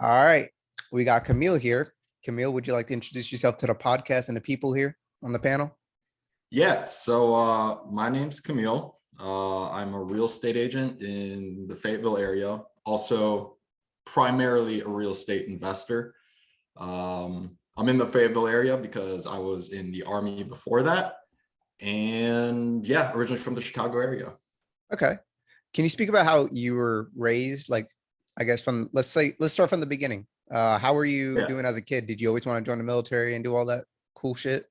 All right. We got Kamil here. Kamil, would you like to introduce yourself to the podcast and the people here on the panel? Yeah, so my name's Kamil. I'm a real estate agent in the Fayetteville area, also primarily a real estate investor. I'm in the Fayetteville area because I was in the Army before that. And yeah, originally from the Chicago area. Okay. Can you speak about how you were raised? Like, I guess let's start from the beginning. How were you Yeah. doing as a kid? Did you always want to join the military and do all that cool shit?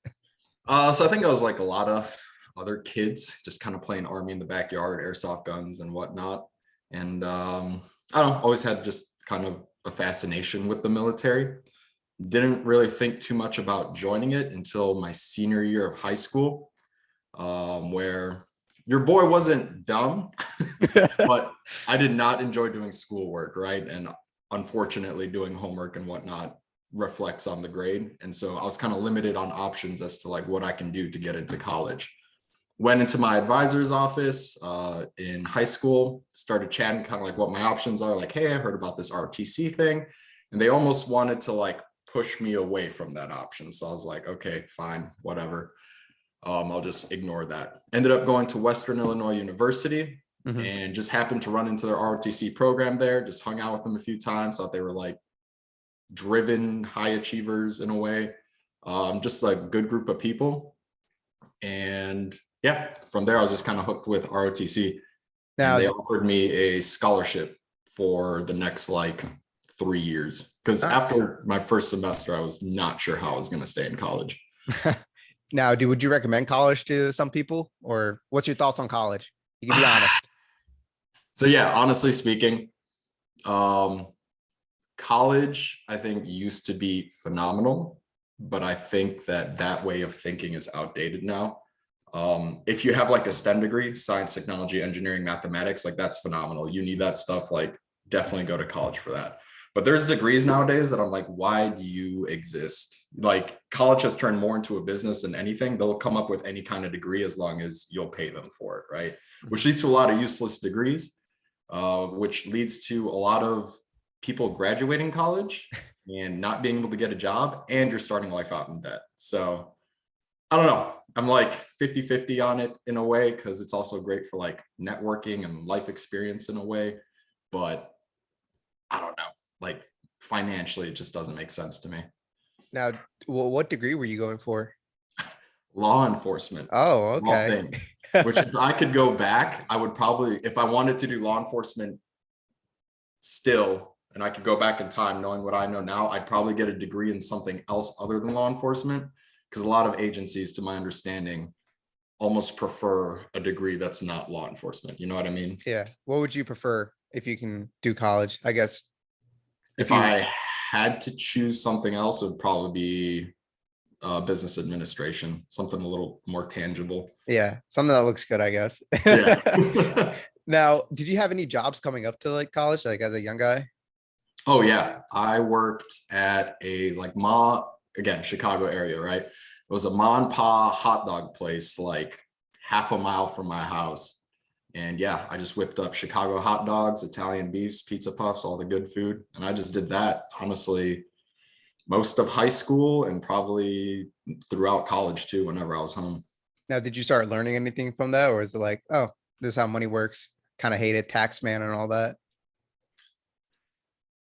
So I think I was like a lot of other kids, just kind of playing Army in the backyard, airsoft guns and whatnot. And I don't know, always had just kind of a fascination with the military. Didn't really think too much about joining it until my senior year of high school, where your boy wasn't dumb, but I did not enjoy doing schoolwork, right? And unfortunately, doing homework and whatnot reflects on the grade. And so I was kind of limited on options as to like what I can do to get into college. Went into my advisor's office in high school, started chatting kind of like what my options are. Like, hey, I heard about this ROTC thing. And they almost wanted to like push me away from that option. So I was like, okay, fine, whatever. I'll just ignore that. Ended up going to Western Illinois University and just happened to run into their ROTC program there. Just hung out with them a few times. Thought they were like driven high achievers in a way. Just like a good group of people. And yeah, from there I was just kind of hooked with ROTC. Now, and they offered me a scholarship for the next like 3 years. Because after my first semester, I was not sure how I was going to stay in college. Now, would you recommend college to some people, or what's your thoughts on college? You can be honest. So yeah, honestly speaking, college, I think, used to be phenomenal, but I think that way of thinking is outdated now. If you have like a STEM degree, science, technology, engineering, mathematics, like that's phenomenal. You need that stuff, like definitely go to college for that. But there's degrees nowadays that I'm like, why do you exist? Like college has turned more into a business than anything. They'll come up with any kind of degree as long as you'll pay them for it, right? Which leads to a lot of useless degrees, which leads to a lot of people graduating college and not being able to get a job, and you're starting life out in debt. So I don't know. I'm like 50-50 on it in a way, because it's also great for like networking and life experience in a way. But I don't know. Like financially, it just doesn't make sense to me. Now, what degree were you going for? Law enforcement. Oh, okay. Which if I could go back, I would probably, if I wanted to do law enforcement still, and I could go back in time knowing what I know now, I'd probably get a degree in something else other than law enforcement, because a lot of agencies, to my understanding, almost prefer a degree that's not law enforcement. You know what I mean? Yeah. What would you prefer if you can do college? I guess if I had to choose something else, it would probably be business administration, something a little more tangible. Yeah, something that looks good, I guess. Yeah. Now, did you have any jobs coming up to like college, like as a young guy? Oh yeah, I worked at a like again, Chicago area, right? It was a ma and pa hot dog place, like half a mile from my house. And yeah, I just whipped up Chicago hot dogs, Italian beefs, pizza puffs, all the good food. And I just did that, honestly, most of high school and probably throughout college too, whenever I was home. Now, did you start learning anything from that? Or is it like, oh, this is how money works? Kind of hated tax man and all that?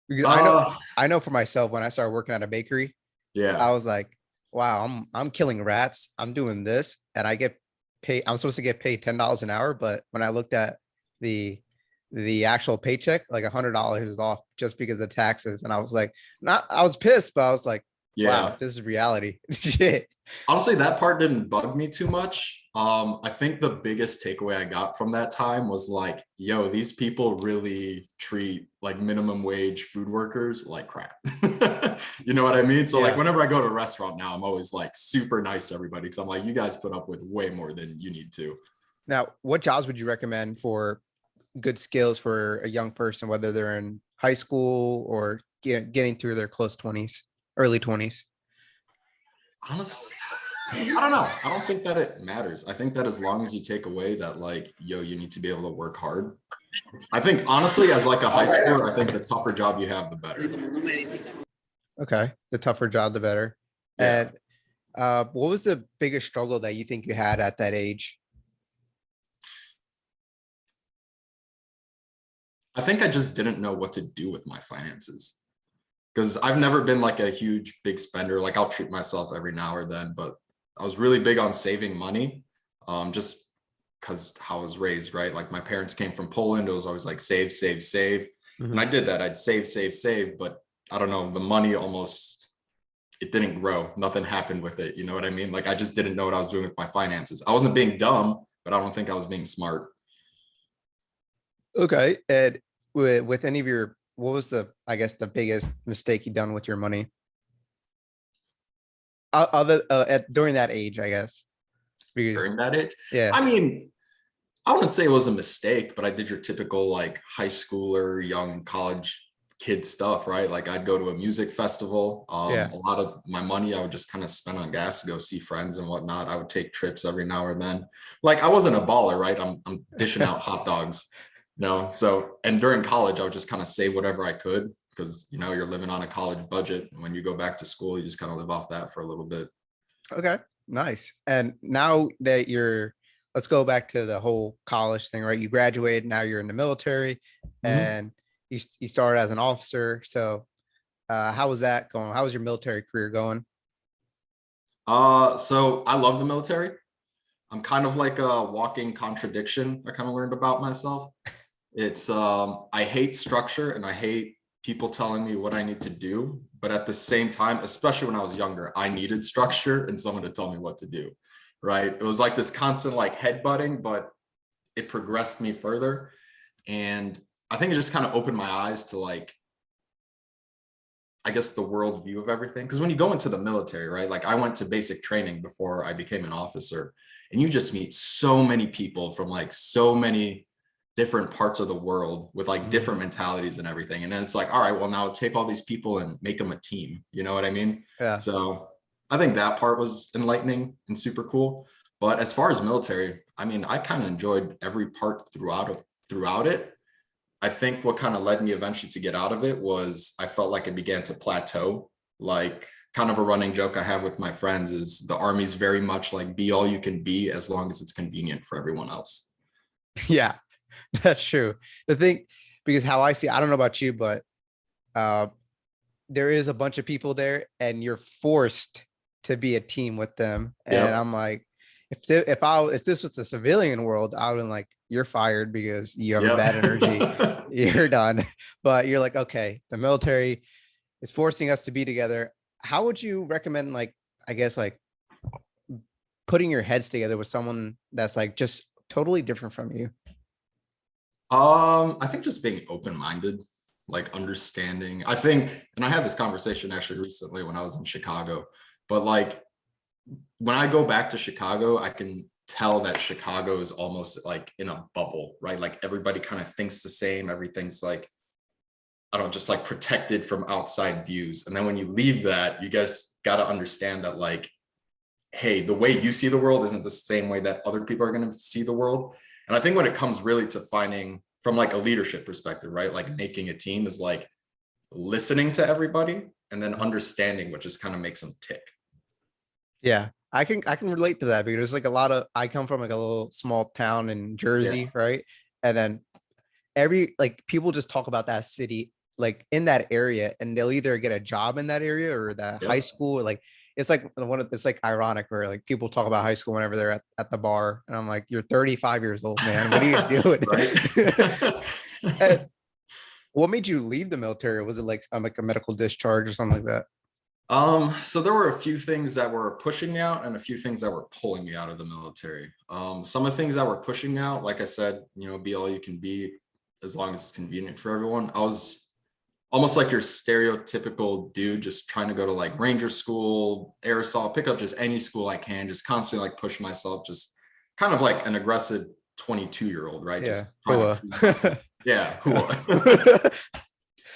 Because I know for myself, when I started working at a bakery, yeah, I was like, wow, I'm killing rats. I'm doing this and I get paid. I'm supposed to get paid $10 an hour. But when I looked at the actual paycheck, like $100 is off just because of taxes. And I was like, I was pissed, but I was like, wow, this is reality. Shit. Honestly, that part didn't bug me too much. I think the biggest takeaway I got from that time was like, yo, these people really treat like minimum wage food workers like crap. You know what I mean? So like whenever I go to a restaurant now, I'm always like super nice to everybody, because I'm like, you guys put up with way more than you need to. Now, what jobs would you recommend for good skills for a young person, whether they're in high school or getting through their close 20s, early 20s? Honestly, I don't know. I don't think that it matters. I think that as long as you take away that, like, yo, you need to be able to work hard. I think honestly, as like a high schooler, I think the tougher job you have, the better. Okay, the tougher job, the better. Yeah. And what was the biggest struggle that you think you had at that age? I think I just didn't know what to do with my finances because I've never been like a huge big spender. Like I'll treat myself every now or then, but I was really big on saving money. Just because how I was raised, right? Like my parents came from Poland. It was always like save, save, save. And I Mhm. did that. I'd save, save, save, but I don't know, the money almost it didn't grow. Nothing happened with it. You know what I mean? Like I just didn't know what I was doing with my finances. I wasn't being dumb, but I don't think I was being smart. Okay, and with any of your, what was the, I guess, the biggest mistake you done with your money? Other at during that age, I guess. Because During that age. yeah, I mean, I wouldn't say it was a mistake, but I did your typical like high schooler, young college kid stuff, right? Like I'd go to a music festival. yeah, A lot of my money I would just kind of spend on gas to go see friends and whatnot. I would take trips every now and then. Like I wasn't a baller, right? I'm dishing out hot dogs, So and during college, I would just kind of save whatever I could because you're living on a college budget. And when you go back to school, you just kind of live off that for a little bit. okay, nice. And now that you're, let's go back to the whole college thing, right? You graduated, now you're in the military, Mhm. and you started as an officer. So, how was that going? How was your military career going? So I love the military. I'm kind of like a walking contradiction. I kind of learned about myself. It's I hate structure and I hate people telling me what I need to do. But at the same time, especially when I was younger, I needed structure and someone to tell me what to do. Right. It was like this constant like headbutting, but it progressed me further. And I think it just kind of opened my eyes to like, I guess the world view of everything. Because when you go into the military, right? Like I went to basic training before I became an officer, and you just meet so many people from like so many different parts of the world with like Mhm. different mentalities and everything. And then it's like, all right, well, now take all these people and make them a team. You know what I mean? Yeah, So I think that part was enlightening and super cool. But as far as military, I mean, I kind of enjoyed every part throughout it. I think what kind of led me eventually to get out of it was I felt like it began to plateau. Like kind of a running joke I have with my friends is the army's very much like be all you can be as long as it's convenient for everyone else. yeah, that's true. The thing, because how I see, I don't know about you, but uh, there is a bunch of people there, and you're forced to be a team with them. And Yep. I'm like, if this was the civilian world, I would have been like, you're fired because you have a bad energy. Yep. You're done. But you're like, okay, the military is forcing us to be together. How would you recommend, like, I guess, like putting your heads together with someone that's like just totally different from you? I think just being open-minded, like understanding. I think, and I had this conversation actually recently when I was in Chicago, but like when I go back to Chicago, I can tell that Chicago is almost like in a bubble, right? Like everybody kind of thinks the same. Everything's like, I don't know, just like protected from outside views. And then when you leave that, you guys got to understand that like, hey, the way you see the world isn't the same way that other people are going to see the world. And I think when it comes really to finding from like a leadership perspective, right? Like making a team is like listening to everybody and then understanding what just kind of makes them tick. Yeah, I can relate to that because there's like a lot of, I come from like a little small town in Yeah. Jersey, right? And then every, like, people just talk about that city, like in that area, and they'll either get a job in that area or that high Yep. school. Like it's like it's like ironic where like people talk about high school whenever they're at the bar, and I'm like, you're 35 years old, man. What are you doing? Right. And what made you leave the military? Was it like a medical discharge or something like that? So there were a few things that were pushing me out and a few things that were pulling me out of the military. Some of the things that were pushing me out, like I said, be all you can be as long as it's convenient for everyone. I was almost like your stereotypical dude, just trying to go to like ranger school, aerosol, pick up just any school I can, just constantly like push myself, just kind of like an aggressive 22-year-old, right? Yeah, Just trying to hula. prove myself. Yeah, cool.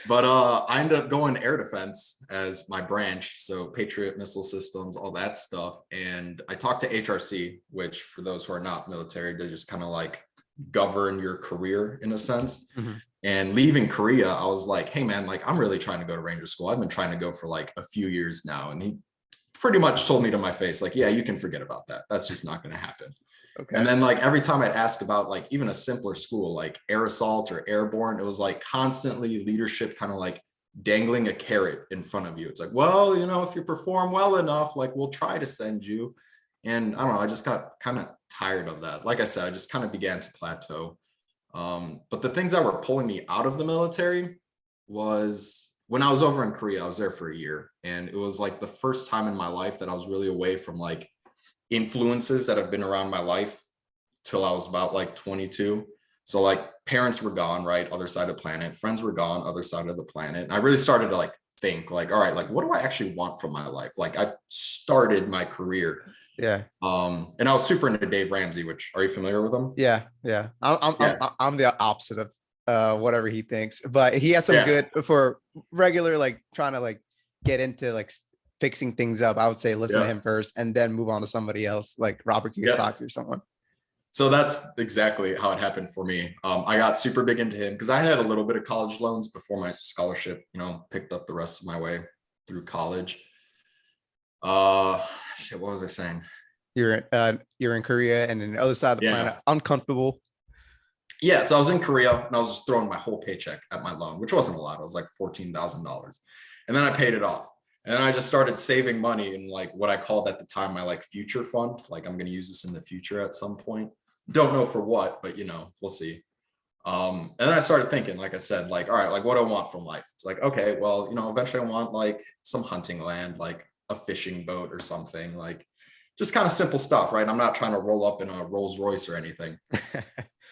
But I ended up going air defense as my branch. So Patriot missile systems, all that stuff. And I talked to HRC, which for those who are not military, they just kind of like govern your career in a sense. Mhm. And leaving Korea, I was like, hey man, like I'm really trying to go to Ranger School. I've been trying to go for like a few years now. And he pretty much told me to my face, like, yeah, you can forget about that. That's just not going to happen. And Okay. then like every time I'd ask about like even a simpler school like air assault or airborne, it was like constantly leadership kind of like dangling a carrot in front of you. It's like, well, you know, if you perform well enough, like we'll try to send you. And I don't know, I just got kind of tired of that. Like I said, I just kind of began to plateau. But the things that were pulling me out of the military was when I was over in Korea. I was there for a year, and it was like the first time in my life that I was really away from like influences that have been around my life till I was about like 22. So like parents were gone, right? Other side of the planet. Friends were gone, other side of the planet. And I really started to like think like, all right, like what do I actually want from my life? Like I've started my career. Yeah. And I was super into Dave Ramsey, which are you familiar with him? Yeah. Yeah. Yeah. I'm the opposite of whatever he thinks, but he has some Yeah. good for regular, like trying to like get into like fixing things up. I would say listen to Yeah. him first and then move on to somebody else like Robert Yeah. Kiyosaki or someone. So that's exactly how it happened for me. I got super big into him because I had a little bit of college loans before my scholarship, you know, picked up the rest of my way through college. Shit, what was I saying? You're in Korea and in the other side of the planet, Yeah. uncomfortable. Yeah. So I was in Korea and I was just throwing my whole paycheck at my loan, which wasn't a lot. It was like $14,000. And then I paid it off. And then I just started saving money in like what I called at the time my like future fund. Like I'm going to use this in the future at some point. Don't know for what, but you know, we'll see. And then I started thinking, like I said, like, all right, like what do I want from life? It's like, okay, well, you know, eventually I want like some hunting land, like a fishing boat or something, like just kind of simple stuff, right? I'm not trying to roll up in a Rolls Royce or anything.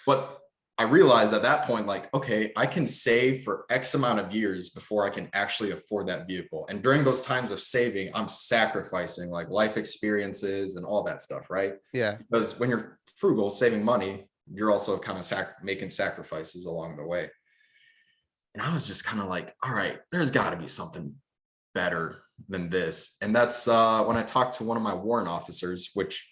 But I realized at that point, like, okay, I can save for X amount of years before I can actually afford that vehicle. And during those times of saving, I'm sacrificing like life experiences and all that stuff, right? Yeah. Because when you're frugal, saving money, you're also kind of making sacrifices along the way. And I was just kind of like, all right, there's got to be something better than this. And that's when I talked to one of my warrant officers, which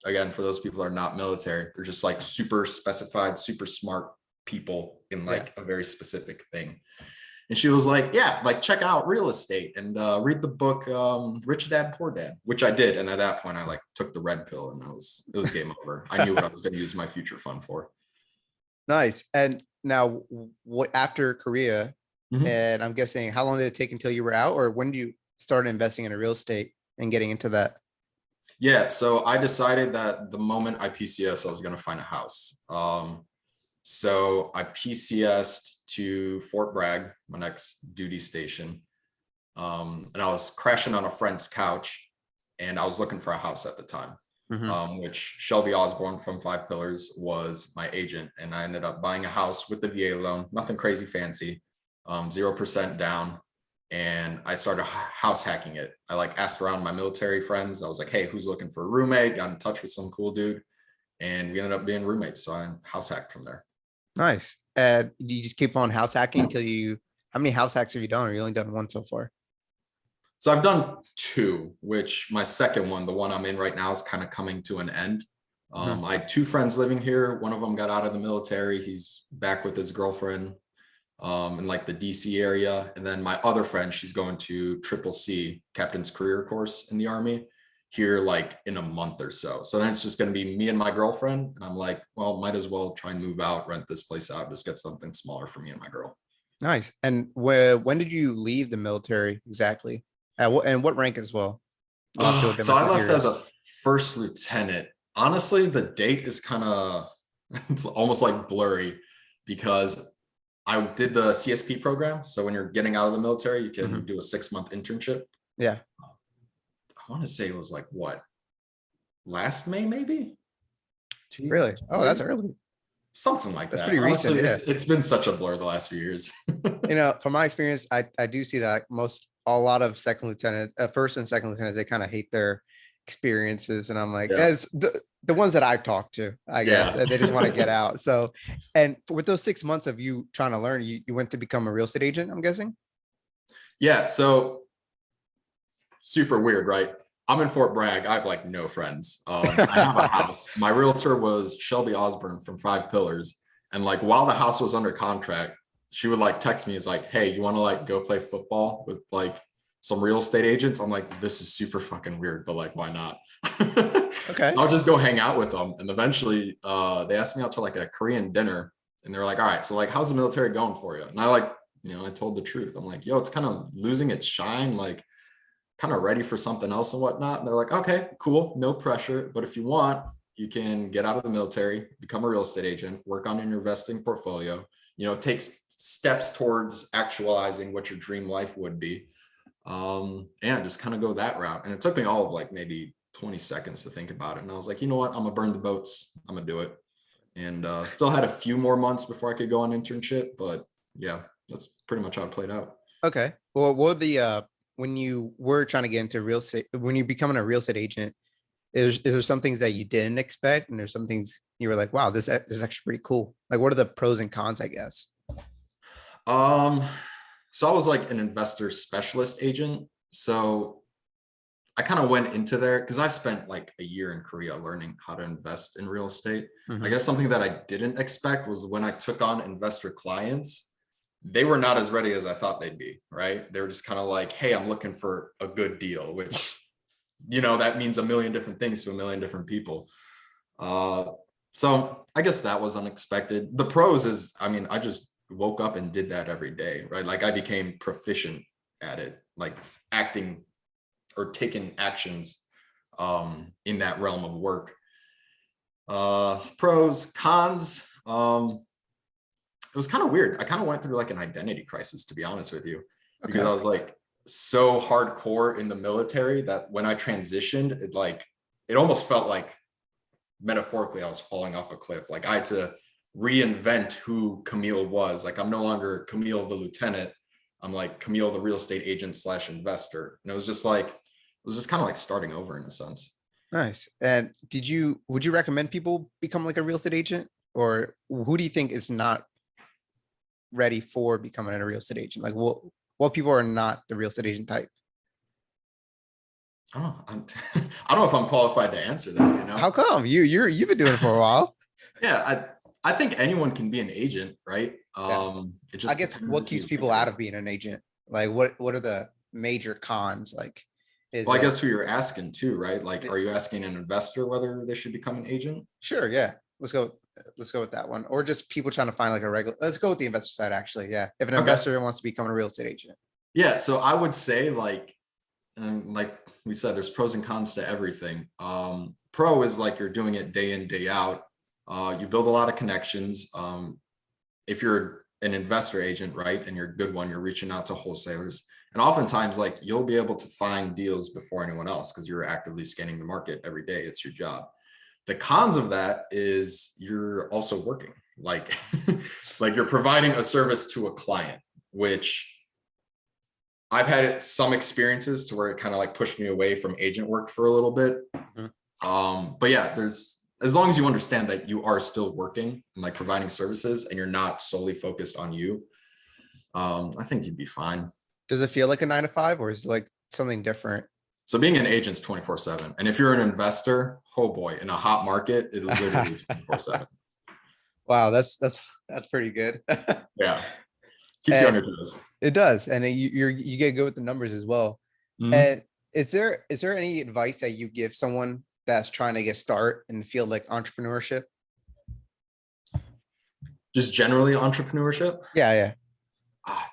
again, for those people who are not military, they're just like super specified, super smart people in like a very specific thing. And she was like, yeah, like check out real estate and read the book Rich Dad Poor Dad, which I did. And at that point I like took the red pill and it was game over. I knew what I was going to use my future fund for. Nice. And now what after Korea, Mhm. and I'm guessing how long did it take until you were out, or when did you start investing in real estate and getting into that? Yeah, so I decided that the moment I PCS, I was going to find a house. So I PCSed to Fort Bragg, my next duty station. And I was crashing on a friend's couch and I was looking for a house at the time, Mhm. which Shelby Osborne from Five Pillars was my agent. And I ended up buying a house with the VA loan, nothing crazy fancy, 0% down. And I started house hacking it. I like asked around my military friends. I was like, hey, who's looking for a roommate? Got in touch with some cool dude. And we ended up being roommates. So I house hacked from there. Nice. And you just keep on house hacking until how many house hacks have you done? Or you only done one so far? So I've done two, which my second one, the one I'm in right now, is kind of coming to an end. Mhm. I had two friends living here. One of them got out of the military. He's back with his girlfriend in like the DC area. And then my other friend, she's going to Triple C, Captain's Career Course in the Army here like in a month or so. So then it's just going to be me and my girlfriend. And I'm like, well, might as well try and move out, rent this place out, just get something smaller for me and my girl. Nice. And when did you leave the military exactly? And what rank as well? A lot of people So might I be left as curious. a first lieutenant. Honestly, the date is kind of, it's almost like blurry because I did the CSP program. So when you're getting out of the military, you can Mhm. do a 6-month internship. Yeah. I want to say it was like what, last May, maybe Really? Oh, that's 3, early. something like That's that. pretty recent. Honestly, Yeah. it's been such a blur the last few years. From my experience, I do see that a lot of second lieutenant, first and second lieutenants, they kind of hate their experiences, and I'm like, Yeah. the ones that I've talked to, I guess, Yeah. and they just want to get out. So, and with those 6 months of you trying to learn, you went to become a real estate agent, I'm guessing? Yeah. So super weird, right? I'm in Fort Bragg. I have like no friends. I have a house. My realtor was Shelby Osborne from Five Pillars. And like while the house was under contract, she would like text me, is like, hey, you want to like go play football with like some real estate agents? I'm like, this is super fucking weird, but like, why not? Okay. So I'll just go hang out with them. And eventually they asked me out to like a Korean dinner, and they're like, all right, so like, how's the military going for you? And I like, I told the truth. I'm like, yo, it's kind of losing its shine, like kind of ready for something else and whatnot. And they're like, okay, cool, no pressure. But if you want, you can get out of the military, become a real estate agent, work on an investing portfolio, take steps towards actualizing what your dream life would be. And just kind of go that route. And it took me all of like maybe 20 seconds to think about it. And I was like, you know what? I'm gonna burn the boats. I'm gonna do it. And still had a few more months before I could go on internship. But yeah, that's pretty much how it played out. Okay. Well, what the when you were trying to get into real estate, when you becoming a real estate agent, is there some things that you didn't expect, and there's some things you were like, wow, this is actually pretty cool. Like, what are the pros and cons, I guess? Um, so I was like an investor specialist agent. So I kind of went into there because I spent like a year in Korea learning how to invest in real estate. I Mhm. guess something that I didn't expect was when I took on investor clients, they were not as ready as I thought they'd be, right? They were just kind of like, hey, I'm looking for a good deal, which, that means a million different things to a million different people. So I guess that was unexpected. The pros is, I just woke up and did that every day, right? Like I became proficient at it, like acting or taking actions in that realm of work. Pros, cons. It was kind of weird. I kind of went through like an identity crisis, to be honest with you, because Okay. I was like so hardcore in the military that when I transitioned, it almost felt like metaphorically I was falling off a cliff. Like I had to reinvent who Kamil was. Like I'm no longer Kamil the lieutenant. I'm like Kamil the real estate agent / investor. And it was just kind of like starting over in a sense. Nice. And would you recommend people become like a real estate agent, or who do you think is not ready for becoming a real estate agent? Like what people are not the real estate agent type? I don't know. I don't know if I'm qualified to answer that, How come? You've been doing it for a while. Yeah, I think anyone can be an agent, right? Yeah. It I just guess depends what if you keeps think people you're out of being an agent? Like what are the major cons? Like, is well, I it guess who you're asking too, right? Like, the- are you asking an investor whether they should become an agent? sure, yeah. Let's go with that one. Or just people trying to find like a regular, let's go with the investor side, actually. Yeah. If an Okay. investor wants to become a real estate agent. Yeah. So I would say like we said, there's pros and cons to everything. Pro is like you're doing it day in, day out. You build a lot of connections. If you're an investor agent, right, and you're a good one, you're reaching out to wholesalers. And oftentimes, like you'll be able to find deals before anyone else because you're actively scanning the market every day. It's your job. The cons of that is you're also working, like, like you're providing a service to a client, which I've had some experiences to where it kind of like pushed me away from agent work for a little bit. Mhm. But yeah, as long as you understand that you are still working and like providing services and you're not solely focused on you, I think you'd be fine. Does it feel like a 9 to 5, or is it like something different? So being an agent's 24/7. And if you're an investor, oh boy, in a hot market, it literally is 24/7. Wow, that's pretty good. Yeah. Keeps you on And your toes. it does, and you get good with the numbers as well. Mhm. And is there any advice that you give someone that's trying to get start in the field like entrepreneurship? Just generally entrepreneurship. Yeah, yeah.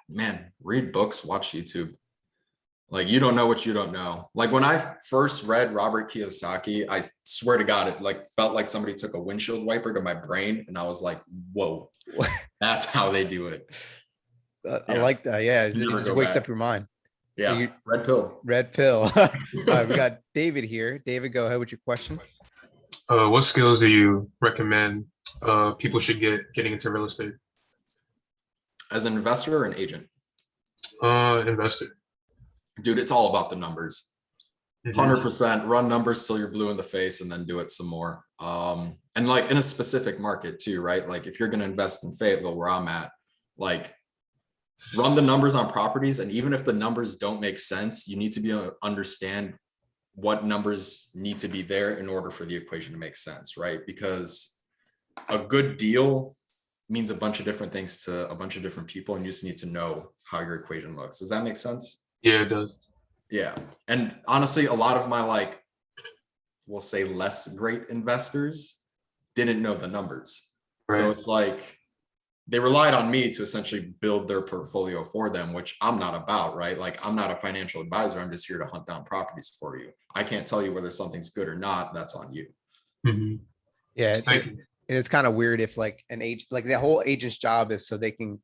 Man, read books, watch YouTube. Like you don't know what you don't know. Like when I first read Robert Kiyosaki, I swear to God, it like felt like somebody took a windshield wiper to my brain, and I was like, "Whoa, that's how they do it." I Yeah, like that. Yeah, you it never just go wakes back. up your mind. Yeah, You red pill. red pill. All right, we got David here. David, go ahead with your question. What skills do you recommend people should getting into real estate? As an investor or an agent, Investor. dude, it's all about the numbers. Mhm. 100% run numbers till you're blue in the face and then do it some more. And like in a specific market too, right? Like if you're going to invest in Fayetteville where I'm at, like run the numbers on properties. And even if the numbers don't make sense, you need to be able to understand what numbers need to be there in order for the equation to make sense, right? Because a good deal means a bunch of different things to a bunch of different people, and you just need to know how your equation looks. Does that make sense? Yeah, it does. Yeah. And honestly, a lot of my like, we'll say less great investors didn't know the numbers. So Right. it's like they relied on me to essentially build their portfolio for them, which I'm not about, right? Like I'm not a financial advisor. I'm just here to hunt down properties for you. I can't tell you whether something's good or not. That's on you. Mhm. Yeah, Thank you. and it's kind of weird if like an agent, like the whole agent's job is so they can,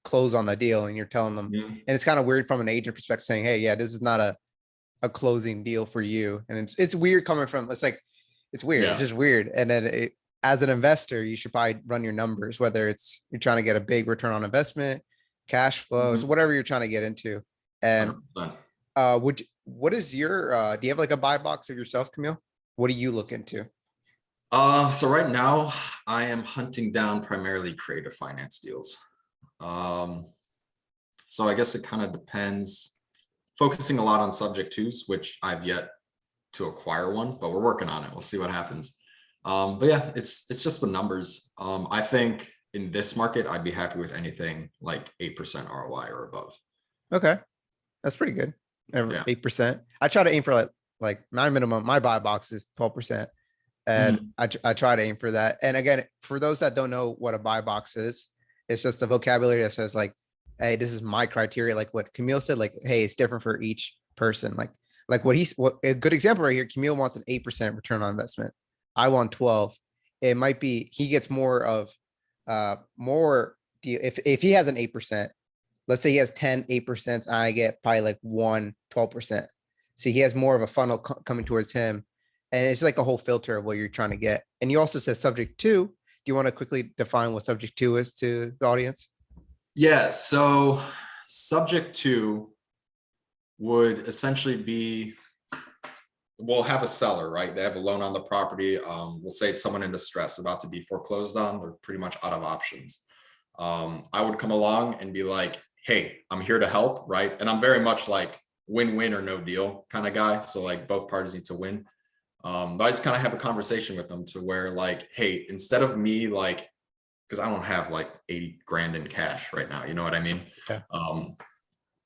close on the deal, and you're telling them, Yeah. and it's kind of weird from an agent perspective saying, hey, yeah, this is not a closing deal for you. And it's weird coming from, it's like, it's weird. It's Yeah. just weird. And then as an investor, you should probably run your numbers, whether it's you're trying to get a big return on investment, cash flows, Mhm. whatever you're trying to get into. And 100%. what is your, do you have like a buy box of yourself, Camille? What do you look into? So right now I am hunting down primarily creative finance deals. So I guess it kind of depends, focusing a lot on subject twos, which I've yet to acquire one, but we're working on it. We'll see what happens. But yeah, it's just the numbers. I think in this market, I'd be happy with anything like 8% ROI or above. Okay. That's pretty good. Yeah. 8%. I try to aim for like my minimum, my buy box is 12%. And I try to aim for that. And again, for those that don't know what a buy box is, it's just the vocabulary that says like, hey, this is my criteria. Like what Camille said, like, hey, it's different for each person. Like what a good example right here, Camille wants an 8% return on investment. I want 12. It might be, he gets more of more deal. If he has an 8%, let's say he has 10 8%, I get probably like 12%. See, he has more of a funnel coming towards him. And it's like a whole filter of what you're trying to get. And you also said subject to. Do you want to quickly define what subject to is to the audience? Yeah. So subject to would essentially be, we'll have a seller, right? They have a loan on the property. We'll say it's someone in distress about to be foreclosed on. They're pretty much out of options. I would come along and be like, hey, I'm here to help, right? And I'm very much like win-win or no deal kind of guy. So like both parties need to win. But I just kind of have a conversation with them to where like, hey, instead of me like, because I don't have like 80 grand in cash right now, you know what I mean? Yeah.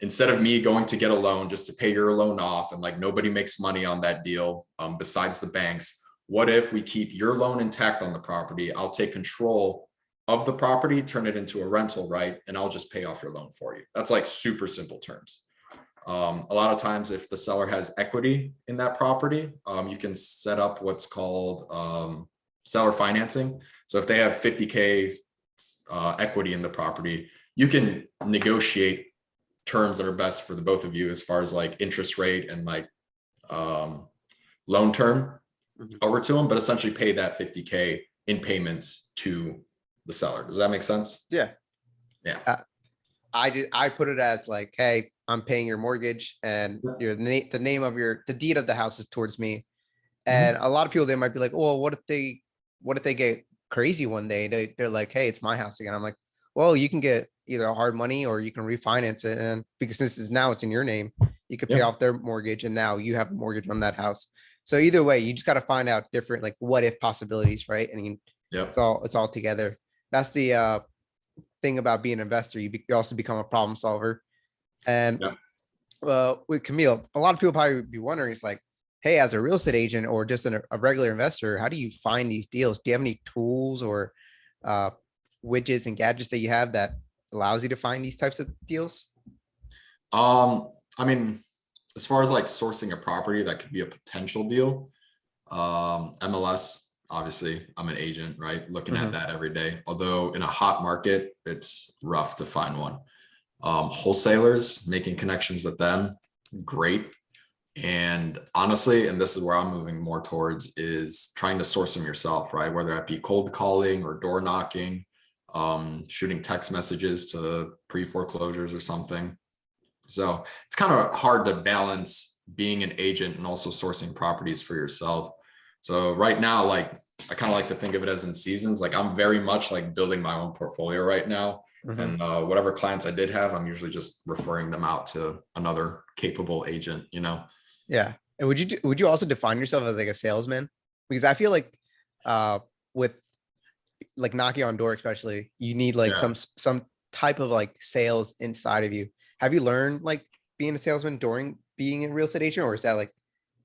Instead of me going to get a loan just to pay your loan off and like nobody makes money on that deal besides the banks, what if we keep your loan intact on the property? I'll take control of the property, turn it into a rental, right? And I'll just pay off your loan for you. That's like super simple terms. A lot of times if the seller has equity in that property, you can set up what's called seller financing. So if they have 50K equity in the property, you can negotiate terms that are best for the both of you as far as like interest rate and like loan term over to them, but essentially pay that 50K in payments to the seller. Does that make sense? Yeah. Yeah. I put it as like, hey, I'm paying your mortgage and the name of the deed of the house is towards me. And a lot of people, they might be like, oh, what if they get crazy one day? They're like, hey, it's my house again. I'm like, well, you can get either a hard money or you can refinance it. And because now it's in your name, you could pay off their mortgage and now you have a mortgage on that house. So either way, you just got to find out different, like what if possibilities, right? And it's all together. That's the thing about being an investor. You also become a problem solver. And with Camille, a lot of people probably would be wondering, it's like, hey, as a real estate agent or just a regular investor, how do you find these deals? Do you have any tools or widgets and gadgets that you have that allows you to find these types of deals? I mean, as far as like sourcing a property that could be a potential deal, MLS, obviously I'm an agent, right? Looking at that every day. Although in a hot market, it's rough to find one. Wholesalers, making connections with them, great. And honestly, and this is where I'm moving more towards, is trying to source them yourself, right? Whether that be cold calling or door knocking, shooting text messages to pre-foreclosures or something. So it's kind of hard to balance being an agent and also sourcing properties for yourself. So right now, like I kind of like to think of it as in seasons. Like I'm very much like building my own portfolio right now. Mhm. And whatever clients I did have, I'm usually just referring them out to another capable agent, you know? Yeah. And would you also define yourself as like a salesman? Because I feel like with like knocking on door, especially, you need like Yeah. some type of like sales inside of you. Have you learned like being a salesman during being a real estate agent, or is that like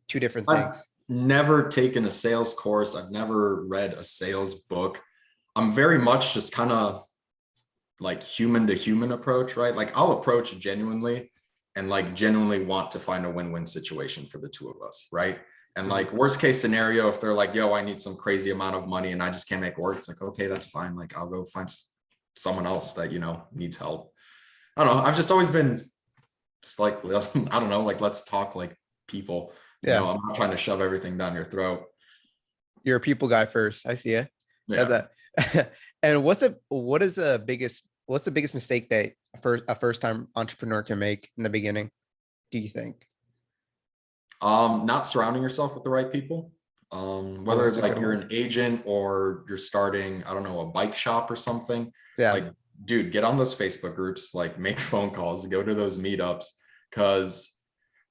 two different I've things? never taken a sales course. I've never read a sales book. I'm very much just kind of like human to human approach, right? Like I'll approach genuinely and like genuinely want to find a win-win situation for the two of us, right? And Mhm. like worst case scenario, if they're like, yo, I need some crazy amount of money and I just can't make it work, it's like, okay, that's fine. Like I'll go find someone else that, you know, needs help. I don't know. I've just always been just like, I don't know, like let's talk like people, you know, Yeah. I'm not trying to shove everything down your throat. You're a people guy first. I see it. That's Yeah. that. And what's the biggest mistake that a first time entrepreneur can make in the beginning, do you think? Not surrounding yourself with the right people. Oh, Whether that's a like good you're one. an agent or you're starting, I don't know, a bike shop or something. Yeah. Like, dude, get on those Facebook groups, like make phone calls, go to those meetups, because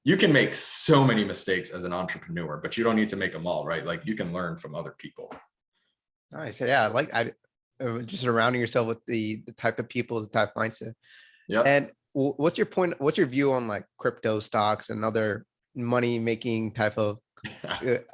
you can make so many mistakes as an entrepreneur, but you don't need to make them all, right? Like you can learn from other people. Nice. Yeah. Just surrounding yourself with the type of people, the type of mindset. Yep. And what's your point? What's your view on like crypto stocks and other money making type of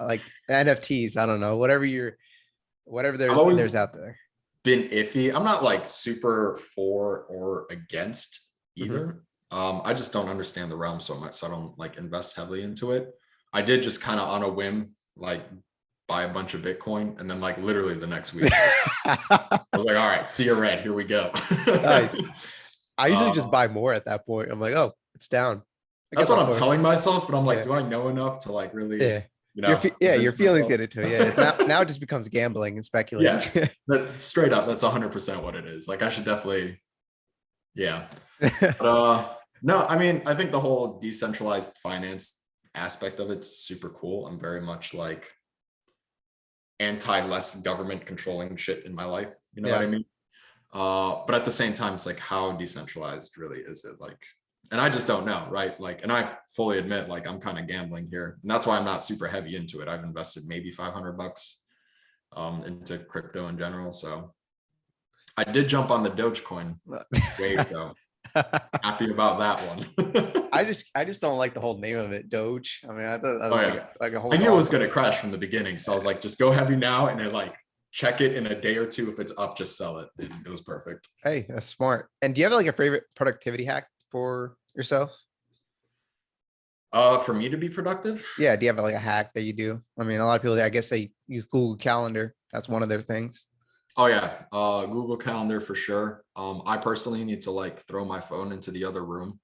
like NFTs? I don't know, whatever I've always there's out there. been iffy. I'm not like super for or against Mhm. either. I just don't understand the realm so much, so I don't like invest heavily into it. I did just kind of on a whim, like buy a bunch of Bitcoin, and then like literally the next week, I was like, all right, see you red, here we go. Nice. I usually just um, buy more at that point. I'm like, oh, it's down. I that's guess what I'll I'm put. telling myself, but I'm like, Yeah, do I know enough to like really, yeah. you know, Yeah, your convince feelings myself? get into it. Yeah, now it just becomes gambling and Yeah, speculating. that's straight up. That's 100% what it is. Like I should definitely, yeah. But no, I mean, I think the whole decentralized finance aspect of it's super cool. I'm very much like anti less government controlling shit in my life. You know what I Yeah. mean? But at the same time, it's like how decentralized really is it? Like, and I just don't know, right? Like, and I fully admit, like, I'm kind of gambling here, and that's why I'm not super heavy into it. I've invested maybe $500 into crypto in general. So I did jump on the Dogecoin wave though. Happy about that one. I just don't like the whole name of it, Doge. I mean, I thought that Oh was yeah. like a whole I knew it dog. was gonna crash from the beginning. So I was like, just go heavy now and then like check it in a day or two. If it's up, just sell it. And it was perfect. Hey, that's smart. And do you have like a favorite productivity hack for yourself? For me to be productive. Yeah, do you have like a hack that you do? I mean, a lot of people, I guess they use Google Calendar. That's one of their things. Oh yeah. Google Calendar for sure. I personally need to like throw my phone into the other room.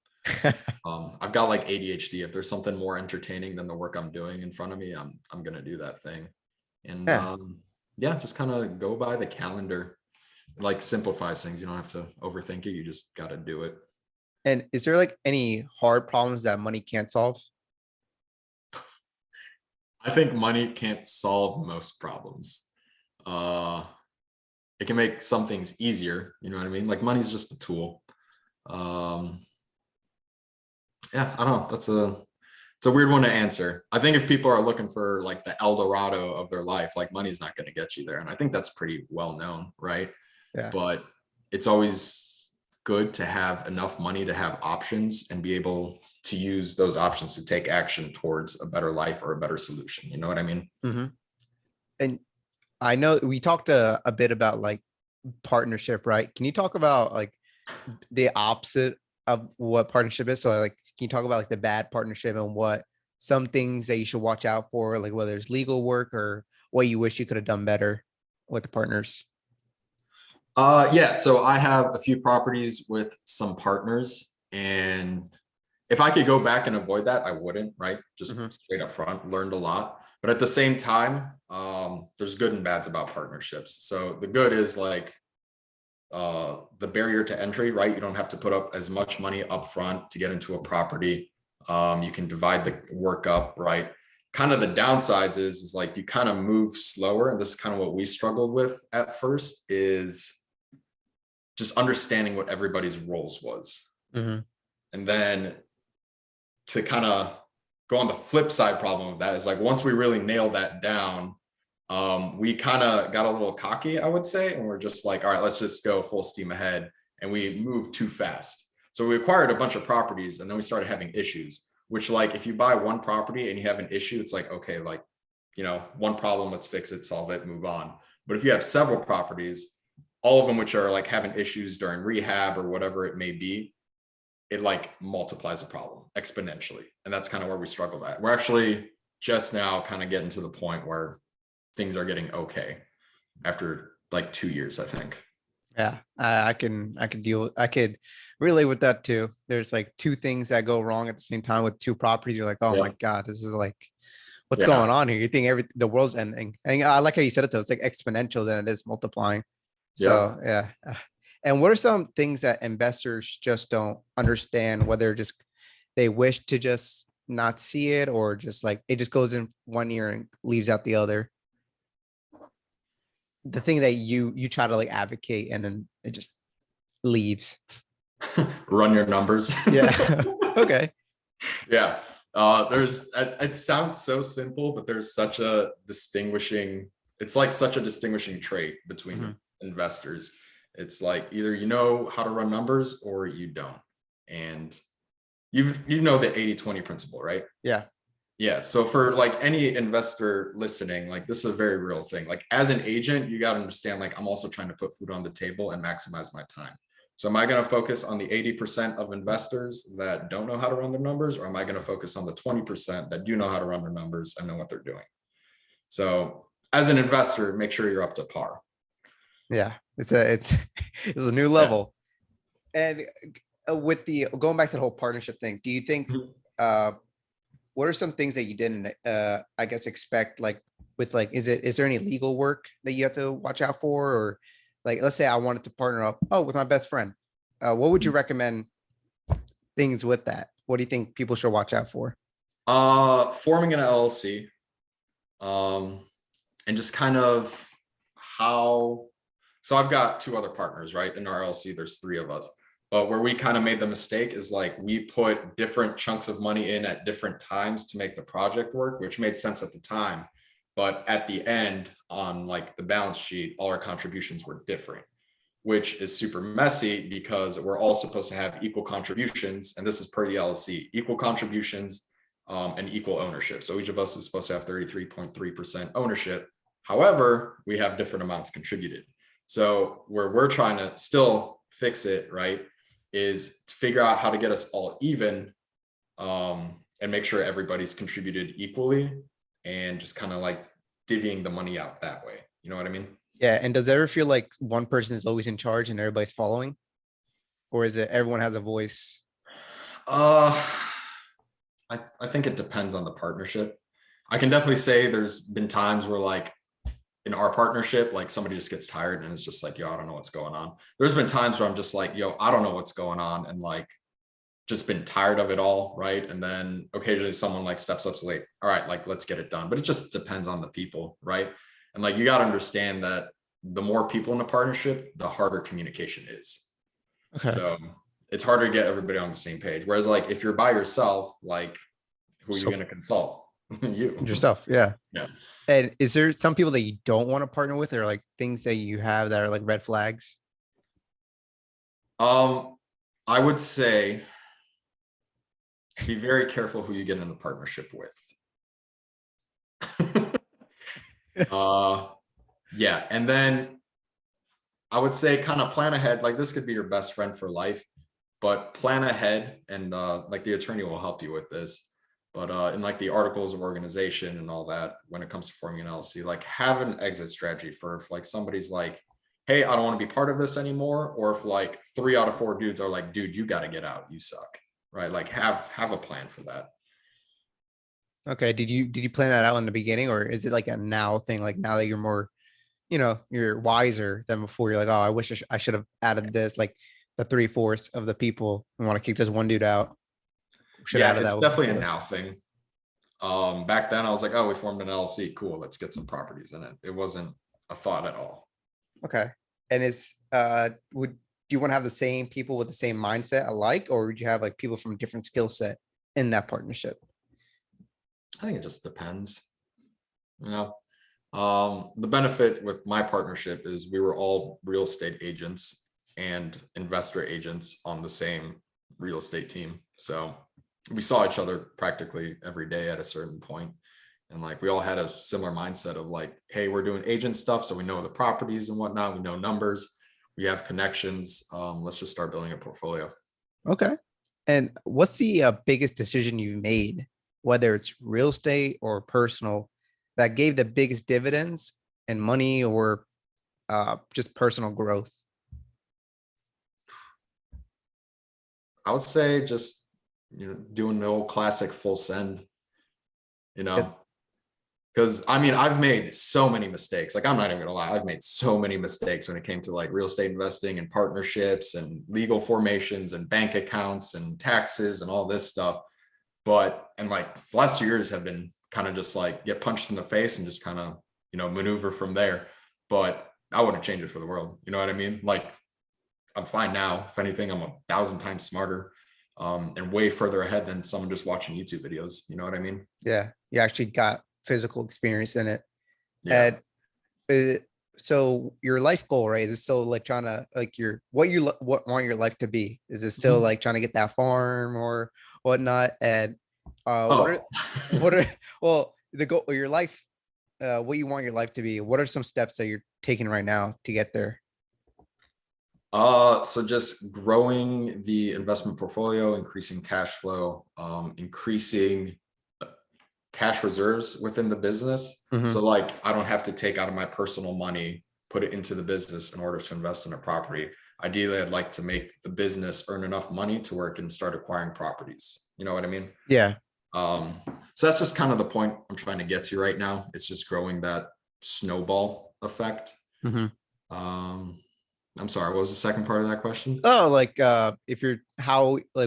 I've got like ADHD. If there's something more entertaining than the work I'm doing in front of me, I'm gonna do that thing. And Yeah. yeah, just kind of go by the calendar. Like simplifies things. You don't have to overthink it. You just got to do it. And is there like any hard problems that money can't solve? I think money can't solve most problems. Uh, it can make some things easier. You know what I mean? Like money's just a tool. Um, yeah, I don't know. It's a weird one to answer. I think if people are looking for like the El Dorado of their life, like money's not going to get you there. And I think that's pretty well known, right? Yeah. But it's always good to have enough money to have options and be able to use those options to take action towards a better life or a better solution. You know what I mean? Hmm. And I know we talked a bit about like partnership, right? Can you talk about like the opposite of what partnership is? So like, can you talk about like the bad partnership and what some things that you should watch out for, like whether it's legal work or what you wish you could have done better with the partners? Yeah. So I have a few properties with some partners, and if I could go back and avoid that, I wouldn't, right? Just Mhm. straight up front, learned a lot. But at the same time, there's good and bads about partnerships. So the good is like the barrier to entry, right? You don't have to put up as much money up front to get into a property. You can divide the work up, right? Kind of the downsides is like you kind of move slower. And this is kind of what we struggled with at first, is just understanding what everybody's roles was. Mhm. And then to kind of go on the flip side problem of that is like, once we really nailed that down, we kind of got a little cocky, I would say. And we're just like, all right, let's just go full steam ahead. And we moved too fast. So we acquired a bunch of properties and then we started having issues, which, like, if you buy one property and you have an issue, it's like, okay, like, you know, one problem, let's fix it, solve it, move on. But if you have several properties, all of them which are like having issues during rehab or whatever it may be, it like multiplies the problem exponentially. And that's kind of where we struggle at. We're actually just now kind of getting to the point where things are getting okay after like 2 years, I think. Yeah, I could relate with that too. There's like two things that go wrong at the same time with two properties. You're like, oh Yeah. my God, this is like, what's Yeah. going on here? You think the world's ending. And I like how you said it though. It's like exponential than it is multiplying. So yeah. And what are some things that investors just don't understand, whether just they wish to just not see it, or just like it just goes in one ear and leaves out the other? The thing that you try to like advocate and then it just leaves. Run your numbers. Yeah. Okay. Yeah. It sounds so simple, but there's such a it's like such a distinguishing trait between Mhm. investors. It's like either you know how to run numbers or you don't. And you know the 80-20 principle, right? Yeah. Yeah. So for like any investor listening, like this is a very real thing. Like as an agent, you got to understand, like I'm also trying to put food on the table and maximize my time. So am I going to focus on the 80% of investors that don't know how to run their numbers, or am I going to focus on the 20% that do know how to run their numbers and know what they're doing? So as an investor, make sure you're up to par. Yeah. It's it's a new level. And with the going back to the whole partnership thing, do you think what are some things that you didn't I guess expect, like with like is there any legal work that you have to watch out for? Or like let's say I wanted to partner up with my best friend. What would you recommend things with that? What do you think people should watch out for? Forming an LLC, and just kind of how. So I've got two other partners, right? In our LLC, there's three of us. But where we kind of made the mistake is like we put different chunks of money in at different times to make the project work, which made sense at the time. But at the end, on like the balance sheet, all our contributions were different, which is super messy because we're all supposed to have equal contributions. And this is per the LLC, equal contributions and equal ownership. So each of us is supposed to have 33.3% ownership. However, we have different amounts contributed. So where we're trying to still fix it, right, is to figure out how to get us all even and make sure everybody's contributed equally and just kind of like divvying the money out that way. You know what I mean? Yeah. And does it ever feel like one person is always in charge and everybody's following? Or is it everyone has a voice? I think it depends on the partnership. I can definitely say there's been times where like in our partnership, like somebody just gets tired and it's just like, yo, I don't know what's going on. There's been times where I'm just like, yo, I don't know what's going on, and like just been tired of it all, right? And then occasionally someone like steps up, like, all right, like let's get it done. But it just depends on the people, right? And like you got to understand that the more people in a partnership, the harder communication is. Okay. So it's harder to get everybody on the same page. Whereas like if you're by yourself, like who are you going to consult? You. Yourself. Yeah. Yeah. And is there some people that you don't want to partner with, or like things that you have that are like red flags? I would say be very careful who you get in a partnership with. Yeah. And then I would say kind of plan ahead. Like this could be your best friend for life, but plan ahead, and like the attorney will help you with this. But in like the articles of organization and all that, when it comes to forming an LLC, like have an exit strategy for if like somebody's like, hey, I don't want to be part of this anymore. Or if like 3 out of 4 dudes are like, dude, you got to get out, you suck. Right? Like have a plan for that. Okay. Did you plan that out in the beginning, or is it like a now thing? Like now that you're more, you're wiser than before, you're like, oh, I wish I should have added this, like the 3/4 of the people who want to kick just one dude out. shit Yeah, out of it's that. definitely a now thing. Back then I was like, oh, we formed an LLC. Cool, let's get some properties in it. It wasn't a thought at all. Okay. And do you want to have the same people with the same mindset alike, or would you have like people from different skill set in that partnership? I think it just depends. You know, the benefit with my partnership is we were all real estate agents and investor agents on the same real estate team. So we saw each other practically every day at a certain point. And like, we all had a similar mindset of like, hey, we're doing agent stuff. So we know the properties and whatnot. We know numbers. We have connections. Let's just start building a portfolio. Okay. And what's the biggest decision you made, whether it's real estate or personal, that gave the biggest dividends in money or just personal growth? I would say just, doing the old classic full send, because I mean, I've made so many mistakes. Like, I'm not even gonna lie, I've made so many mistakes when it came to like real estate investing and partnerships and legal formations and bank accounts and taxes and all this stuff. And like the last 2 years have been kind of just like get punched in the face and just kind of, maneuver from there. But I wouldn't change it for the world. You know what I mean? Like, I'm fine now. If anything, I'm 1,000 times smarter and way further ahead than someone just watching YouTube videos. You know what I mean? Yeah. You actually got physical experience in it. Yeah. And so your life goal, right? Is it still like trying to like what want your life to be? Is it still like trying to get that farm or whatnot? And what are well the goal your life, what you want your life to be? What are some steps that you're taking right now to get there? So just growing the investment portfolio, increasing cash flow, increasing cash reserves within the business. So like, I don't have to take out of my personal money, put it into the business in order to invest in a property. Ideally, I'd like to make the business earn enough money to where it can start acquiring properties. You know what I mean? Yeah. So that's just kind of the point I'm trying to get to right now. It's just growing that snowball effect. I'm sorry, what was the second part of that question? Oh, like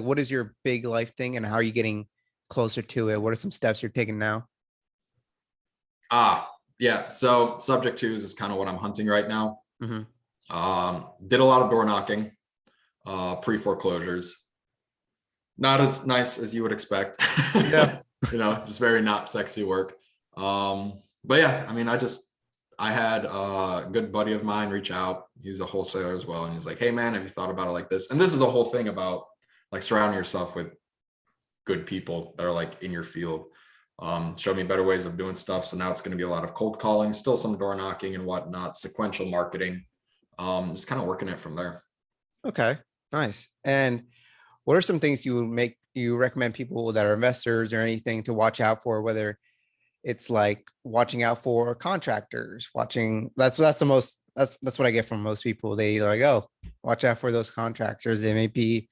what is your big life thing and how are you getting closer to it? What are some steps you're taking now? Yeah. So subject twos is kind of what I'm hunting right now. Mm-hmm. Did a lot of door knocking, pre-foreclosures. Not as nice as you would expect. Yeah. Just very not sexy work. But yeah, I mean, I had a good buddy of mine reach out. He's a wholesaler as well. And he's like, hey man, have you thought about it like this? And this is the whole thing about like surrounding yourself with good people that are like in your field. Show me better ways of doing stuff. So now it's going to be a lot of cold calling, still some door knocking and whatnot, sequential marketing. Just kind of working it from there. Okay, nice. And what are some things you recommend people that are investors or anything to watch out for, whether it's like watching out for contractors, that's what I get from most people. They like, oh, watch out for those contractors. They may be